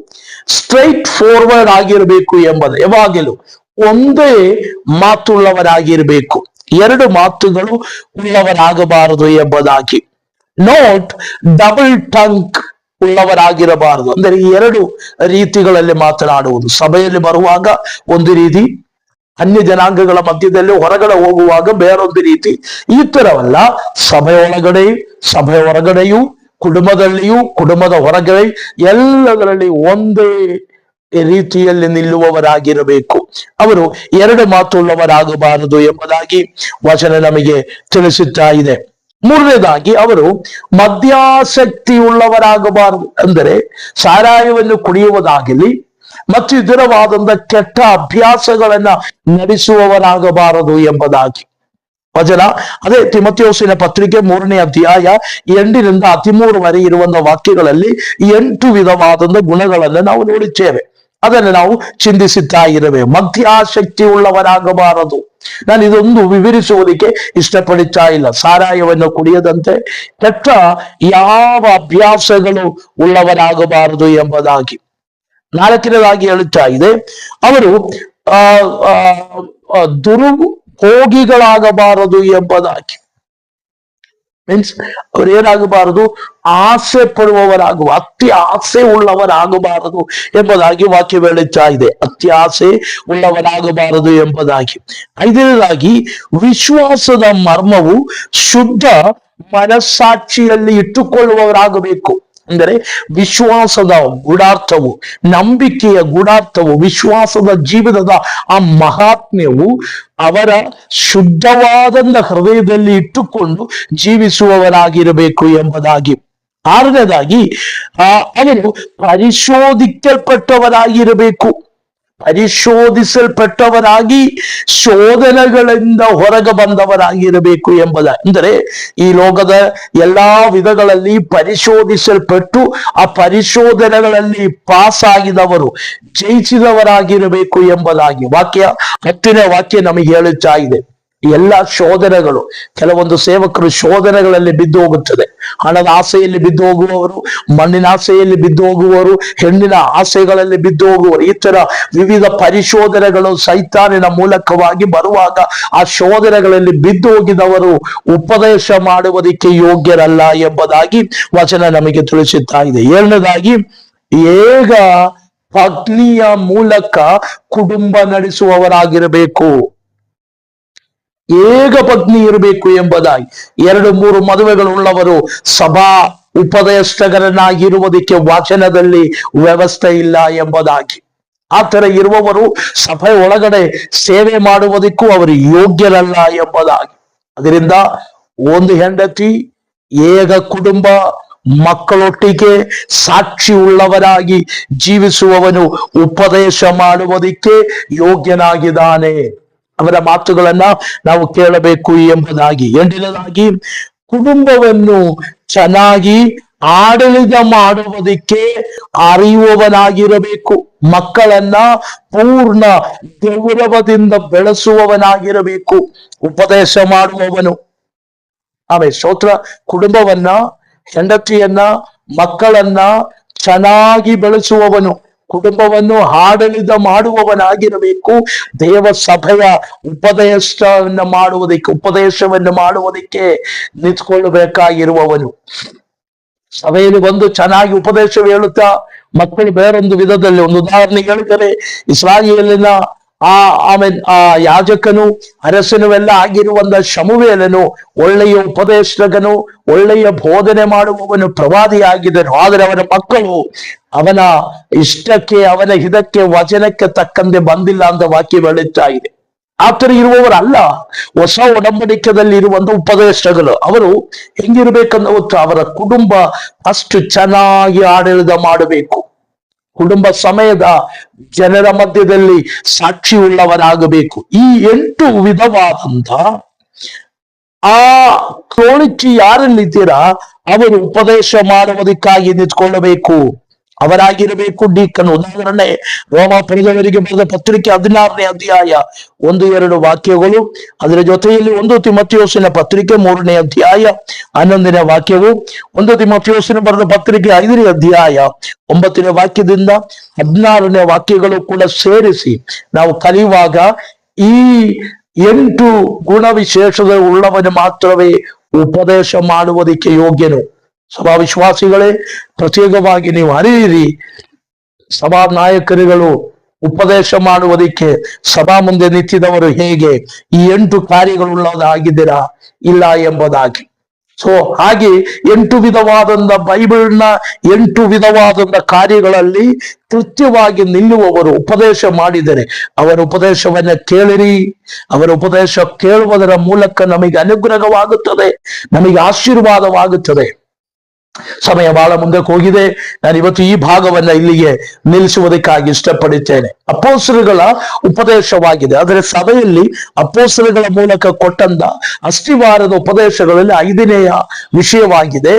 Speaker 1: ಸ್ಟ್ರೈಟ್ ಫಾರ್ವರ್ಡ್ ಆಗಿರಬೇಕು ಎಂಬುದು. ಯಾವಾಗಲೂ ಒಂದೇ ಮಾತುಳ್ಳವರಾಗಿರ್ಬೇಕು, 2 ಮಾತುಗಳು ಉಳ್ಳವರಾಗಬಾರದು ಎಂಬುದಾಗಿ. ನೋಟ್ ಡಬಲ್ ಟಂಕ್ ಉಳ್ಳವರಾಗಿರಬಾರದು. ಅಂದರೆ 2 ರೀತಿಗಳಲ್ಲಿ ಮಾತನಾಡುವುದು. ಸಭೆಯಲ್ಲಿ ಬರುವಾಗ ಒಂದು ರೀತಿ, ಅನ್ಯ ಜನಾಂಗಗಳ ಮಧ್ಯದಲ್ಲಿ ಹೊರಗಡೆ ಹೋಗುವಾಗ ಬೇರೊಂದು ರೀತಿ. ಈ ತರವಲ್ಲ, ಸಭೆ ಹೊರಗಡೆಯೂ ಕುಟುಂಬದಲ್ಲಿಯೂ ಕುಟುಂಬದ ಹೊರಗಡೆ ಎಲ್ಲದರಲ್ಲಿ ಒಂದೇ ರೀತಿಯಲ್ಲಿ ನಿಲ್ಲುವವರಾಗಿರಬೇಕು. ಅವರು 2 ಮಾತುಳ್ಳವರಾಗಬಾರದು ಎಂಬುದಾಗಿ ವಚನ ನಮಗೆ ತಿಳಿಸುತ್ತಾ ಇದೆ. 3ನೇದಾಗಿ ಅವರು ಮದ್ಯಾಸಕ್ತಿ ಉಳ್ಳವರಾಗಬಾರದು. ಅಂದರೆ ಸಾರಾಯವನ್ನು ಕುಡಿಯುವುದಾಗಲಿ ಮತ್ತು ಇದರವಾದಂತ ಕೆಟ್ಟ ಅಭ್ಯಾಸಗಳನ್ನ ನಡೆಸುವವರಾಗಬಾರದು ಎಂಬುದಾಗಿ ವಚನ. ಅದೇ ತಿಮೊಥೆಯೋಸನ ಪತ್ರಿಕೆ 3ನೇ ಅಧ್ಯಾಯ 8ರಿಂದ 13 ಇರುವಂತಹ ವಾಕ್ಯಗಳಲ್ಲಿ 8 ವಿಧವಾದಂತ ಗುಣಗಳನ್ನು ನಾವು ನೋಡುತ್ತೇವೆ. ಅದನ್ನು ನಾವು ಚಿಂತಿಸುತ್ತಾ ಇರಬೇಕು. ಮದ್ಯಾಸಕ್ತಿ ಉಳ್ಳವರಾಗಬಾರದು. ನಾನು ಇದೊಂದು ವಿವರಿಸುವುದಕ್ಕೆ ಇಷ್ಟಪಡುತ್ತಾ ಇಲ್ಲ. ಸಾರಾಯವನ್ನು ಕುಡಿಯದಂತೆ ಕೆಟ್ಟ ಯಾವ ಅಭ್ಯಾಸಗಳು ಉಳ್ಳವರಾಗಬಾರದು ಎಂಬುದಾಗಿ. 4ನೇದಾಗಿ ಹೇಳುತ್ತಾ ಇದೆ, ಅವರು ದುರ್ಭೋಗಿಗಳಾಗಬಾರದು ಎಂಬುದಾಗಿ. ಮೀನ್ಸ್ ಅವ್ರು ಏನಾಗಬಾರದು, ಆಸೆ ಪಡುವವರಾಗುವ, ಅತಿ ಆಸೆ ಉಳ್ಳವರಾಗಬಾರದು ಎಂಬುದಾಗಿ ವಾಕ್ಯ ಹೇಳುತ್ತಾ ಇದೆ. ಅತ್ಯಾಸೆ ಉಳ್ಳವರಾಗಬಾರದು ಎಂಬುದಾಗಿ. 5ನೇದಾಗಿ ವಿಶ್ವಾಸದ ಮರ್ಮವು ಶುದ್ಧ ಮನಸ್ಸಾಕ್ಷಿಯಲ್ಲಿ ಇಟ್ಟುಕೊಳ್ಳುವವರಾಗಬೇಕು. ಅಂದರೆ ವಿಶ್ವಾಸದ ಗೂಢಾರ್ಥವು, ನಂಬಿಕೆಯ ಗೂಢಾರ್ಥವು, ವಿಶ್ವಾಸದ ಜೀವನದ ಆ ಮಹಾತ್ಮ್ಯವು ಅವರ ಶುದ್ಧವಾದಂತ ಹೃದಯದಲ್ಲಿ ಇಟ್ಟುಕೊಂಡು ಜೀವಿಸುವವರಾಗಿರಬೇಕು ಎಂಬುದಾಗಿ. 6ನೇದಾಗಿ ಅವರು ಪರಿಶೋಧಿಸಲ್ಪಟ್ಟವರಾಗಿರಬೇಕು. ಪರಿಶೋಧಿಸಲ್ಪಟ್ಟವರಾಗಿ ಶೋಧನೆಗಳಿಂದ ಹೊರಗೆ ಬಂದವರಾಗಿರಬೇಕು ಅಂದರೆ ಈ ಲೋಕದ ಎಲ್ಲಾ ವಿಧಗಳಲ್ಲಿ ಪರಿಶೋಧಿಸಲ್ಪಟ್ಟು ಆ ಪರಿಶೋಧನೆಗಳಲ್ಲಿ ಪಾಸ್ ಆಗಿದವರು, ಜಯಿಸಿದವರಾಗಿರಬೇಕು ಎಂಬುದಾಗಿ ಹತ್ತನೇ ವಾಕ್ಯ ನಮಗೆ ಹೇಳುತ್ತಾ ಇದೆ. ಎಲ್ಲ ಶೋಧನೆಗಳು, ಕೆಲವೊಂದು ಸೇವಕರು ಶೋಧನೆಗಳಲ್ಲಿ ಬಿದ್ದು ಹೋಗುತ್ತದೆ. ಹಣದ ಆಸೆಯಲ್ಲಿ ಬಿದ್ದು ಹೋಗುವವರು, ಮಣ್ಣಿನ ಆಸೆಯಲ್ಲಿ ಬಿದ್ದು ಹೋಗುವವರು, ಹೆಣ್ಣಿನ ಆಸೆಗಳಲ್ಲಿ ಬಿದ್ದು ಹೋಗುವರು. ಈ ತರ ವಿವಿಧ ಪರಿಶೋಧನೆಗಳು ಸೈತಾನಿನ ಮೂಲಕವಾಗಿ ಬರುವಾಗ ಆ ಶೋಧನೆಗಳಲ್ಲಿ ಬಿದ್ದು ಹೋಗಿದವರು ಉಪದೇಶ ಮಾಡುವುದಕ್ಕೆ ಯೋಗ್ಯರಲ್ಲ ಎಂಬುದಾಗಿ ವಚನ ನಮಗೆ ತಿಳಿಸುತ್ತಾ ಇದೆ. ಏಳನೇದಾಗಿ, ಏಕ ಪತ್ನಿಯ ಮೂಲಕ ಕುಟುಂಬ ನಡೆಸುವವರಾಗಿರಬೇಕು. ಏಕ ಪತ್ನಿ ಇರಬೇಕು ಎಂಬುದಾಗಿ. 2-3 ಮದುವೆಗಳುಳ್ಳವರು ಸಭಾ ಉಪದೇಶಕರನ್ನಾಗಿರುವುದಕ್ಕೆ ವಚನದಲ್ಲಿ ವ್ಯವಸ್ಥೆ ಇಲ್ಲ ಎಂಬುದಾಗಿ. ಆ ತರ ಇರುವವರು ಸಭೆ ಒಳಗಡೆ ಸೇವೆ ಮಾಡುವುದಕ್ಕೂ ಅವರು ಯೋಗ್ಯರಲ್ಲ ಎಂಬುದಾಗಿ. ಅದರಿಂದ ಒಂದು ಹೆಂಡತಿ, ಏಕ ಕುಟುಂಬ, ಮಕ್ಕಳೊಟ್ಟಿಗೆ ಸಾಕ್ಷಿ ಉಳ್ಳವರಾಗಿ ಜೀವಿಸುವವನು ಉಪದೇಶ ಮಾಡುವುದಕ್ಕೆ ಯೋಗ್ಯನಾಗಿದ್ದಾನೆ. ಅವರ ಮಾತುಗಳನ್ನ ನಾವು ಕೇಳಬೇಕು ಎಂಬುದಾಗಿ. 8ನೇದಾಗಿ, ಕುಟುಂಬವನ್ನು ಚೆನ್ನಾಗಿ ಆಡಳಿತ ಮಾಡುವುದಕ್ಕೆ ಅರಿಯುವವನಾಗಿರಬೇಕು. ಮಕ್ಕಳನ್ನ ಪೂರ್ಣ ಗೌರವದಿಂದ ಬೆಳೆಸುವವನಾಗಿರಬೇಕು, ಉಪದೇಶ ಮಾಡುವವನು. ಆಮೇಲೆ ಸ್ತೋತ್ರ. ಕುಟುಂಬವನ್ನ, ಹೆಂಡತಿಯನ್ನ, ಮಕ್ಕಳನ್ನ ಚೆನ್ನಾಗಿ ಬೆಳೆಸುವವನು, ಕುಟುಂಬವನ್ನು ಆಡಳಿತ ಮಾಡುವವನಾಗಿರಬೇಕು. ದೇವ ಸಭೆಯ ಉಪದೇಶವನ್ನು ಮಾಡುವುದಕ್ಕೆ ನಿಂತ್ಕೊಳ್ಳಬೇಕಾಗಿರುವವನು. ಸಭೆಯಲ್ಲಿ ಬಂದು ಚೆನ್ನಾಗಿ ಉಪದೇಶ ಹೇಳುತ್ತಾ ಮಕ್ಕಳು ಬೇರೊಂದು ವಿಧದಲ್ಲಿ, ಒಂದು ಉದಾಹರಣೆ ಹೇಳಿದರೆ, ಇಸ್ರಾಯೇಲಿನ ಆ ಯಾಜಕನು, ಅರಸನು ಎಲ್ಲ ಆಗಿರುವಂತ ಶಮುವೇಲನು ಒಳ್ಳೆಯ ಉಪದೇಶಕನು, ಒಳ್ಳೆಯ ಬೋಧನೆ ಮಾಡುವವನು, ಪ್ರವಾದಿಯಾಗಿದ್ದನು. ಆದರೆ ಅವನ ಮಕ್ಕಳು ಅವನ ಇಷ್ಟಕ್ಕೆ, ಅವನ ಹಿತಕ್ಕೆ, ವಚನಕ್ಕೆ ತಕ್ಕಂತೆ ಬಂದಿಲ್ಲ ಅಂತ ವಾಕ್ಯ ಹೇಳುತ್ತಾ ಇದೆ. ಆತರ ಇರುವವರಲ್ಲ ಹೊಸ ಒಡಂಬಡಿಕೆಯಲ್ಲಿ ಇರುವಂತ ಉಪದೇಶಗಳು. ಅವರು ಹೆಂಗಿರ್ಬೇಕಂದ್ರೆ, ಅವರ ಕುಟುಂಬ ಅಷ್ಟು ಚೆನ್ನಾಗಿ ಆಡಳಿತ ಮಾಡಬೇಕು. ಕುಟುಂಬ ಸಮಯದ ಜನರ ಮಧ್ಯದಲ್ಲಿ ಸಾಕ್ಷಿ ಉಳ್ಳವರಾಗಬೇಕು. ಈ 8 ವಿಧವಾದಂತ ಆ ಕ್ವಾಲಿಟಿ ಯಾರಲ್ಲಿದ್ದೀರಾ ಅವರು ಉಪದೇಶ ಮಾಡುವುದಕ್ಕಾಗಿ ನಿಂತ್ಕೊಳ್ಳಬೇಕು, ಅವರಾಗಿರಬೇಕು. ಡೀಕನ್. ಉದಾಹರಣೆ, ರೋಮಾಪುರದವರಿಗೆ ಬರೆದ ಪತ್ರಿಕೆ 16ನೇ ಅಧ್ಯಾಯ 1-2 ವಾಕ್ಯಗಳು. ಅದರ ಜೊತೆಯಲ್ಲಿ 1 ತಿಮೊಥೆಯೋಸಿನ ಪತ್ರಿಕೆ 3ನೇ ಅಧ್ಯಾಯ 11ನೇ ವಾಕ್ಯವು, 1 ತಿಮೊಥೆಯೋಸಿನ ಬರೆದ ಪತ್ರಿಕೆ 5ನೇ ಅಧ್ಯಾಯ 9ನೇ ವಾಕ್ಯದಿಂದ 16ನೇ ವಾಕ್ಯಗಳು ಕೂಡ ಸೇರಿಸಿ ನಾವು ಕಲಿಯುವಾಗ ಈ 8 ಗುಣವಿಶೇಷದ ಉಳ್ಳವನು ಮಾತ್ರವೇ ಉಪದೇಶ ಮಾಡುವುದಕ್ಕೆ ಯೋಗ್ಯನು. ಸಭಾ ವಿಶ್ವಾಸಿಗಳೇ, ಪ್ರತ್ಯೇಕವಾಗಿ ನೀವು ಅರಿಯಿರಿ, ಸಭಾ ನಾಯಕರುಗಳು ಉಪದೇಶ ಮಾಡುವುದಕ್ಕೆ ಸಭಾ ಮುಂದೆ ನಿಂತಿದವರು ಹೇಗೆ, ಈ 8 ಕಾರ್ಯಗಳುಳ್ಳದಾಗಿದ್ದೀರಾ ಇಲ್ಲ ಎಂಬುದಾಗಿ. ಸೊ ಹಾಗೆ 8 ವಿಧವಾದಂತ ಬೈಬಲ್ನ 8 ವಿಧವಾದಂತ ಕಾರ್ಯಗಳಲ್ಲಿ ಕೃತ್ಯವಾಗಿ ನಿಲ್ಲುವವರು ಉಪದೇಶ ಮಾಡಿದರೆ ಅವರ ಉಪದೇಶವನ್ನ ಕೇಳಿರಿ. ಅವರ ಉಪದೇಶ ಕೇಳುವುದರ ಮೂಲಕ ನಮಗೆ ಅನುಗ್ರಹವಾಗುತ್ತದೆ, ನಮಗೆ ಆಶೀರ್ವಾದವಾಗುತ್ತದೆ. ಸಮಯ ಬಹಳ ಮುಂದಕ್ಕೆ ಹೋಗಿದೆ. ನಾನು ಇವತ್ತು ಈ ಭಾಗವನ್ನ ಇಲ್ಲಿಗೆ ನಿಲ್ಲಿಸುವುದಕ್ಕಾಗಿ ಇಷ್ಟಪಡುತ್ತೇನೆ. ಅಪೊಸ್ತಲರ ಉಪದೇಶವಾಗಿದೆ. ಆದರೆ ಸಭೆಯಲ್ಲಿ ಅಪೊಸ್ತಲರ ಮೂಲಕ ಕೊಟ್ಟಂತ ಅಸ್ತಿವಾರದ ಉಪದೇಶಗಳಲ್ಲಿ 5ನೆಯ ವಿಷಯವಾಗಿದೆ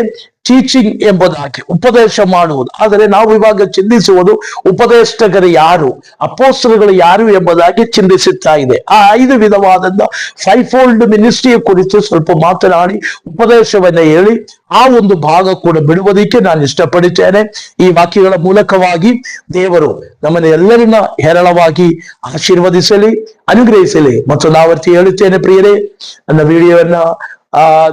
Speaker 1: ಟೀಚಿಂಗ್ ಎಂಬುದಾಗಿ, ಉಪದೇಶ ಮಾಡುವುದು. ಆದರೆ ನಾವು ಇವಾಗ ಚಿಂತಿಸುವುದು ಉಪದೇಶಕರು ಯಾರು, ಅಪೊಸ್ತಲಗಳು ಯಾರು ಎಂಬುದಾಗಿ ಚಿಂತಿಸುತ್ತಾ ಇದೆ. ಆ 5 ವಿಧವಾದಂತ 5-fold ಮಿನಿಸ್ಟ್ರಿಯ ಕುರಿತು ಸ್ವಲ್ಪ ಮಾತನಾಡಿ ಉಪದೇಶವನ್ನ ಹೇಳಿ ಆ ಒಂದು ಭಾಗ ಕೂಡ ಬಿಡುವುದಕ್ಕೆ ನಾನು ಇಷ್ಟಪಡುತ್ತೇನೆ. ಈ ವಾಕ್ಯಗಳ ಮೂಲಕವಾಗಿ ದೇವರು ನಮ್ಮನ್ನು ಎಲ್ಲರನ್ನ ಹೇರಳವಾಗಿ ಆಶೀರ್ವದಿಸಲಿ, ಅನುಗ್ರಹಿಸಲಿ. ಮತ್ತು ನಾವರ್ತಿ ಹೇಳುತ್ತೇನೆ, ಪ್ರಿಯರೇ, ನನ್ನ ವಿಡಿಯೋವನ್ನ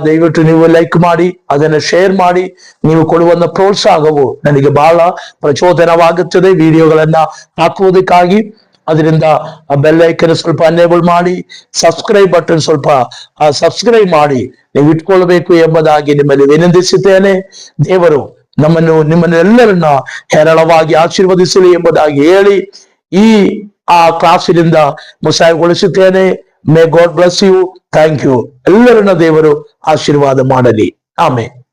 Speaker 1: ದಯವಿಟ್ಟು ನೀವು ಲೈಕ್ ಮಾಡಿ, ಅದನ್ನ ಶೇರ್ ಮಾಡಿ. ನೀವು ಕೊಡುವಂತ ಪ್ರೋತ್ಸಾಹವು ನನಗೆ ಬಹಳ ಪ್ರಚೋದನವಾಗುತ್ತದೆ ವಿಡಿಯೋಗಳನ್ನ ಹಾಕುವುದಕ್ಕಾಗಿ. ಅದರಿಂದ ಆ ಬೆಲ್ ಐಕನ್ ಸ್ವಲ್ಪ ಅನೇಬಲ್ ಮಾಡಿ, ಸಬ್ಸ್ಕ್ರೈಬ್ ಬಟನ್ ಸ್ವಲ್ಪ ಸಬ್ಸ್ಕ್ರೈಬ್ ಮಾಡಿ ನೀವು ಇಟ್ಕೊಳ್ಬೇಕು ಎಂಬುದಾಗಿ ನಿಮ್ಮಲ್ಲಿ ವಿನಂತಿಸುತ್ತೇನೆ. ದೇವರು ನಿಮ್ಮನ್ನೆಲ್ಲರನ್ನ ಹೇರಳವಾಗಿ ಆಶೀರ್ವದಿಸಲಿ ಎಂಬುದಾಗಿ ಹೇಳಿ ಆ ಕ್ಲಾಸಿನಿಂದ ಮುಕ್ತಾಯಗೊಳಿಸುತ್ತೇನೆ. May God bless you. Thank you. ಎಲ್ಲರನ್ನ ದೇವರು ಆಶೀರ್ವಾದ ಮಾಡಲಿ. ಆಮೇಲೆ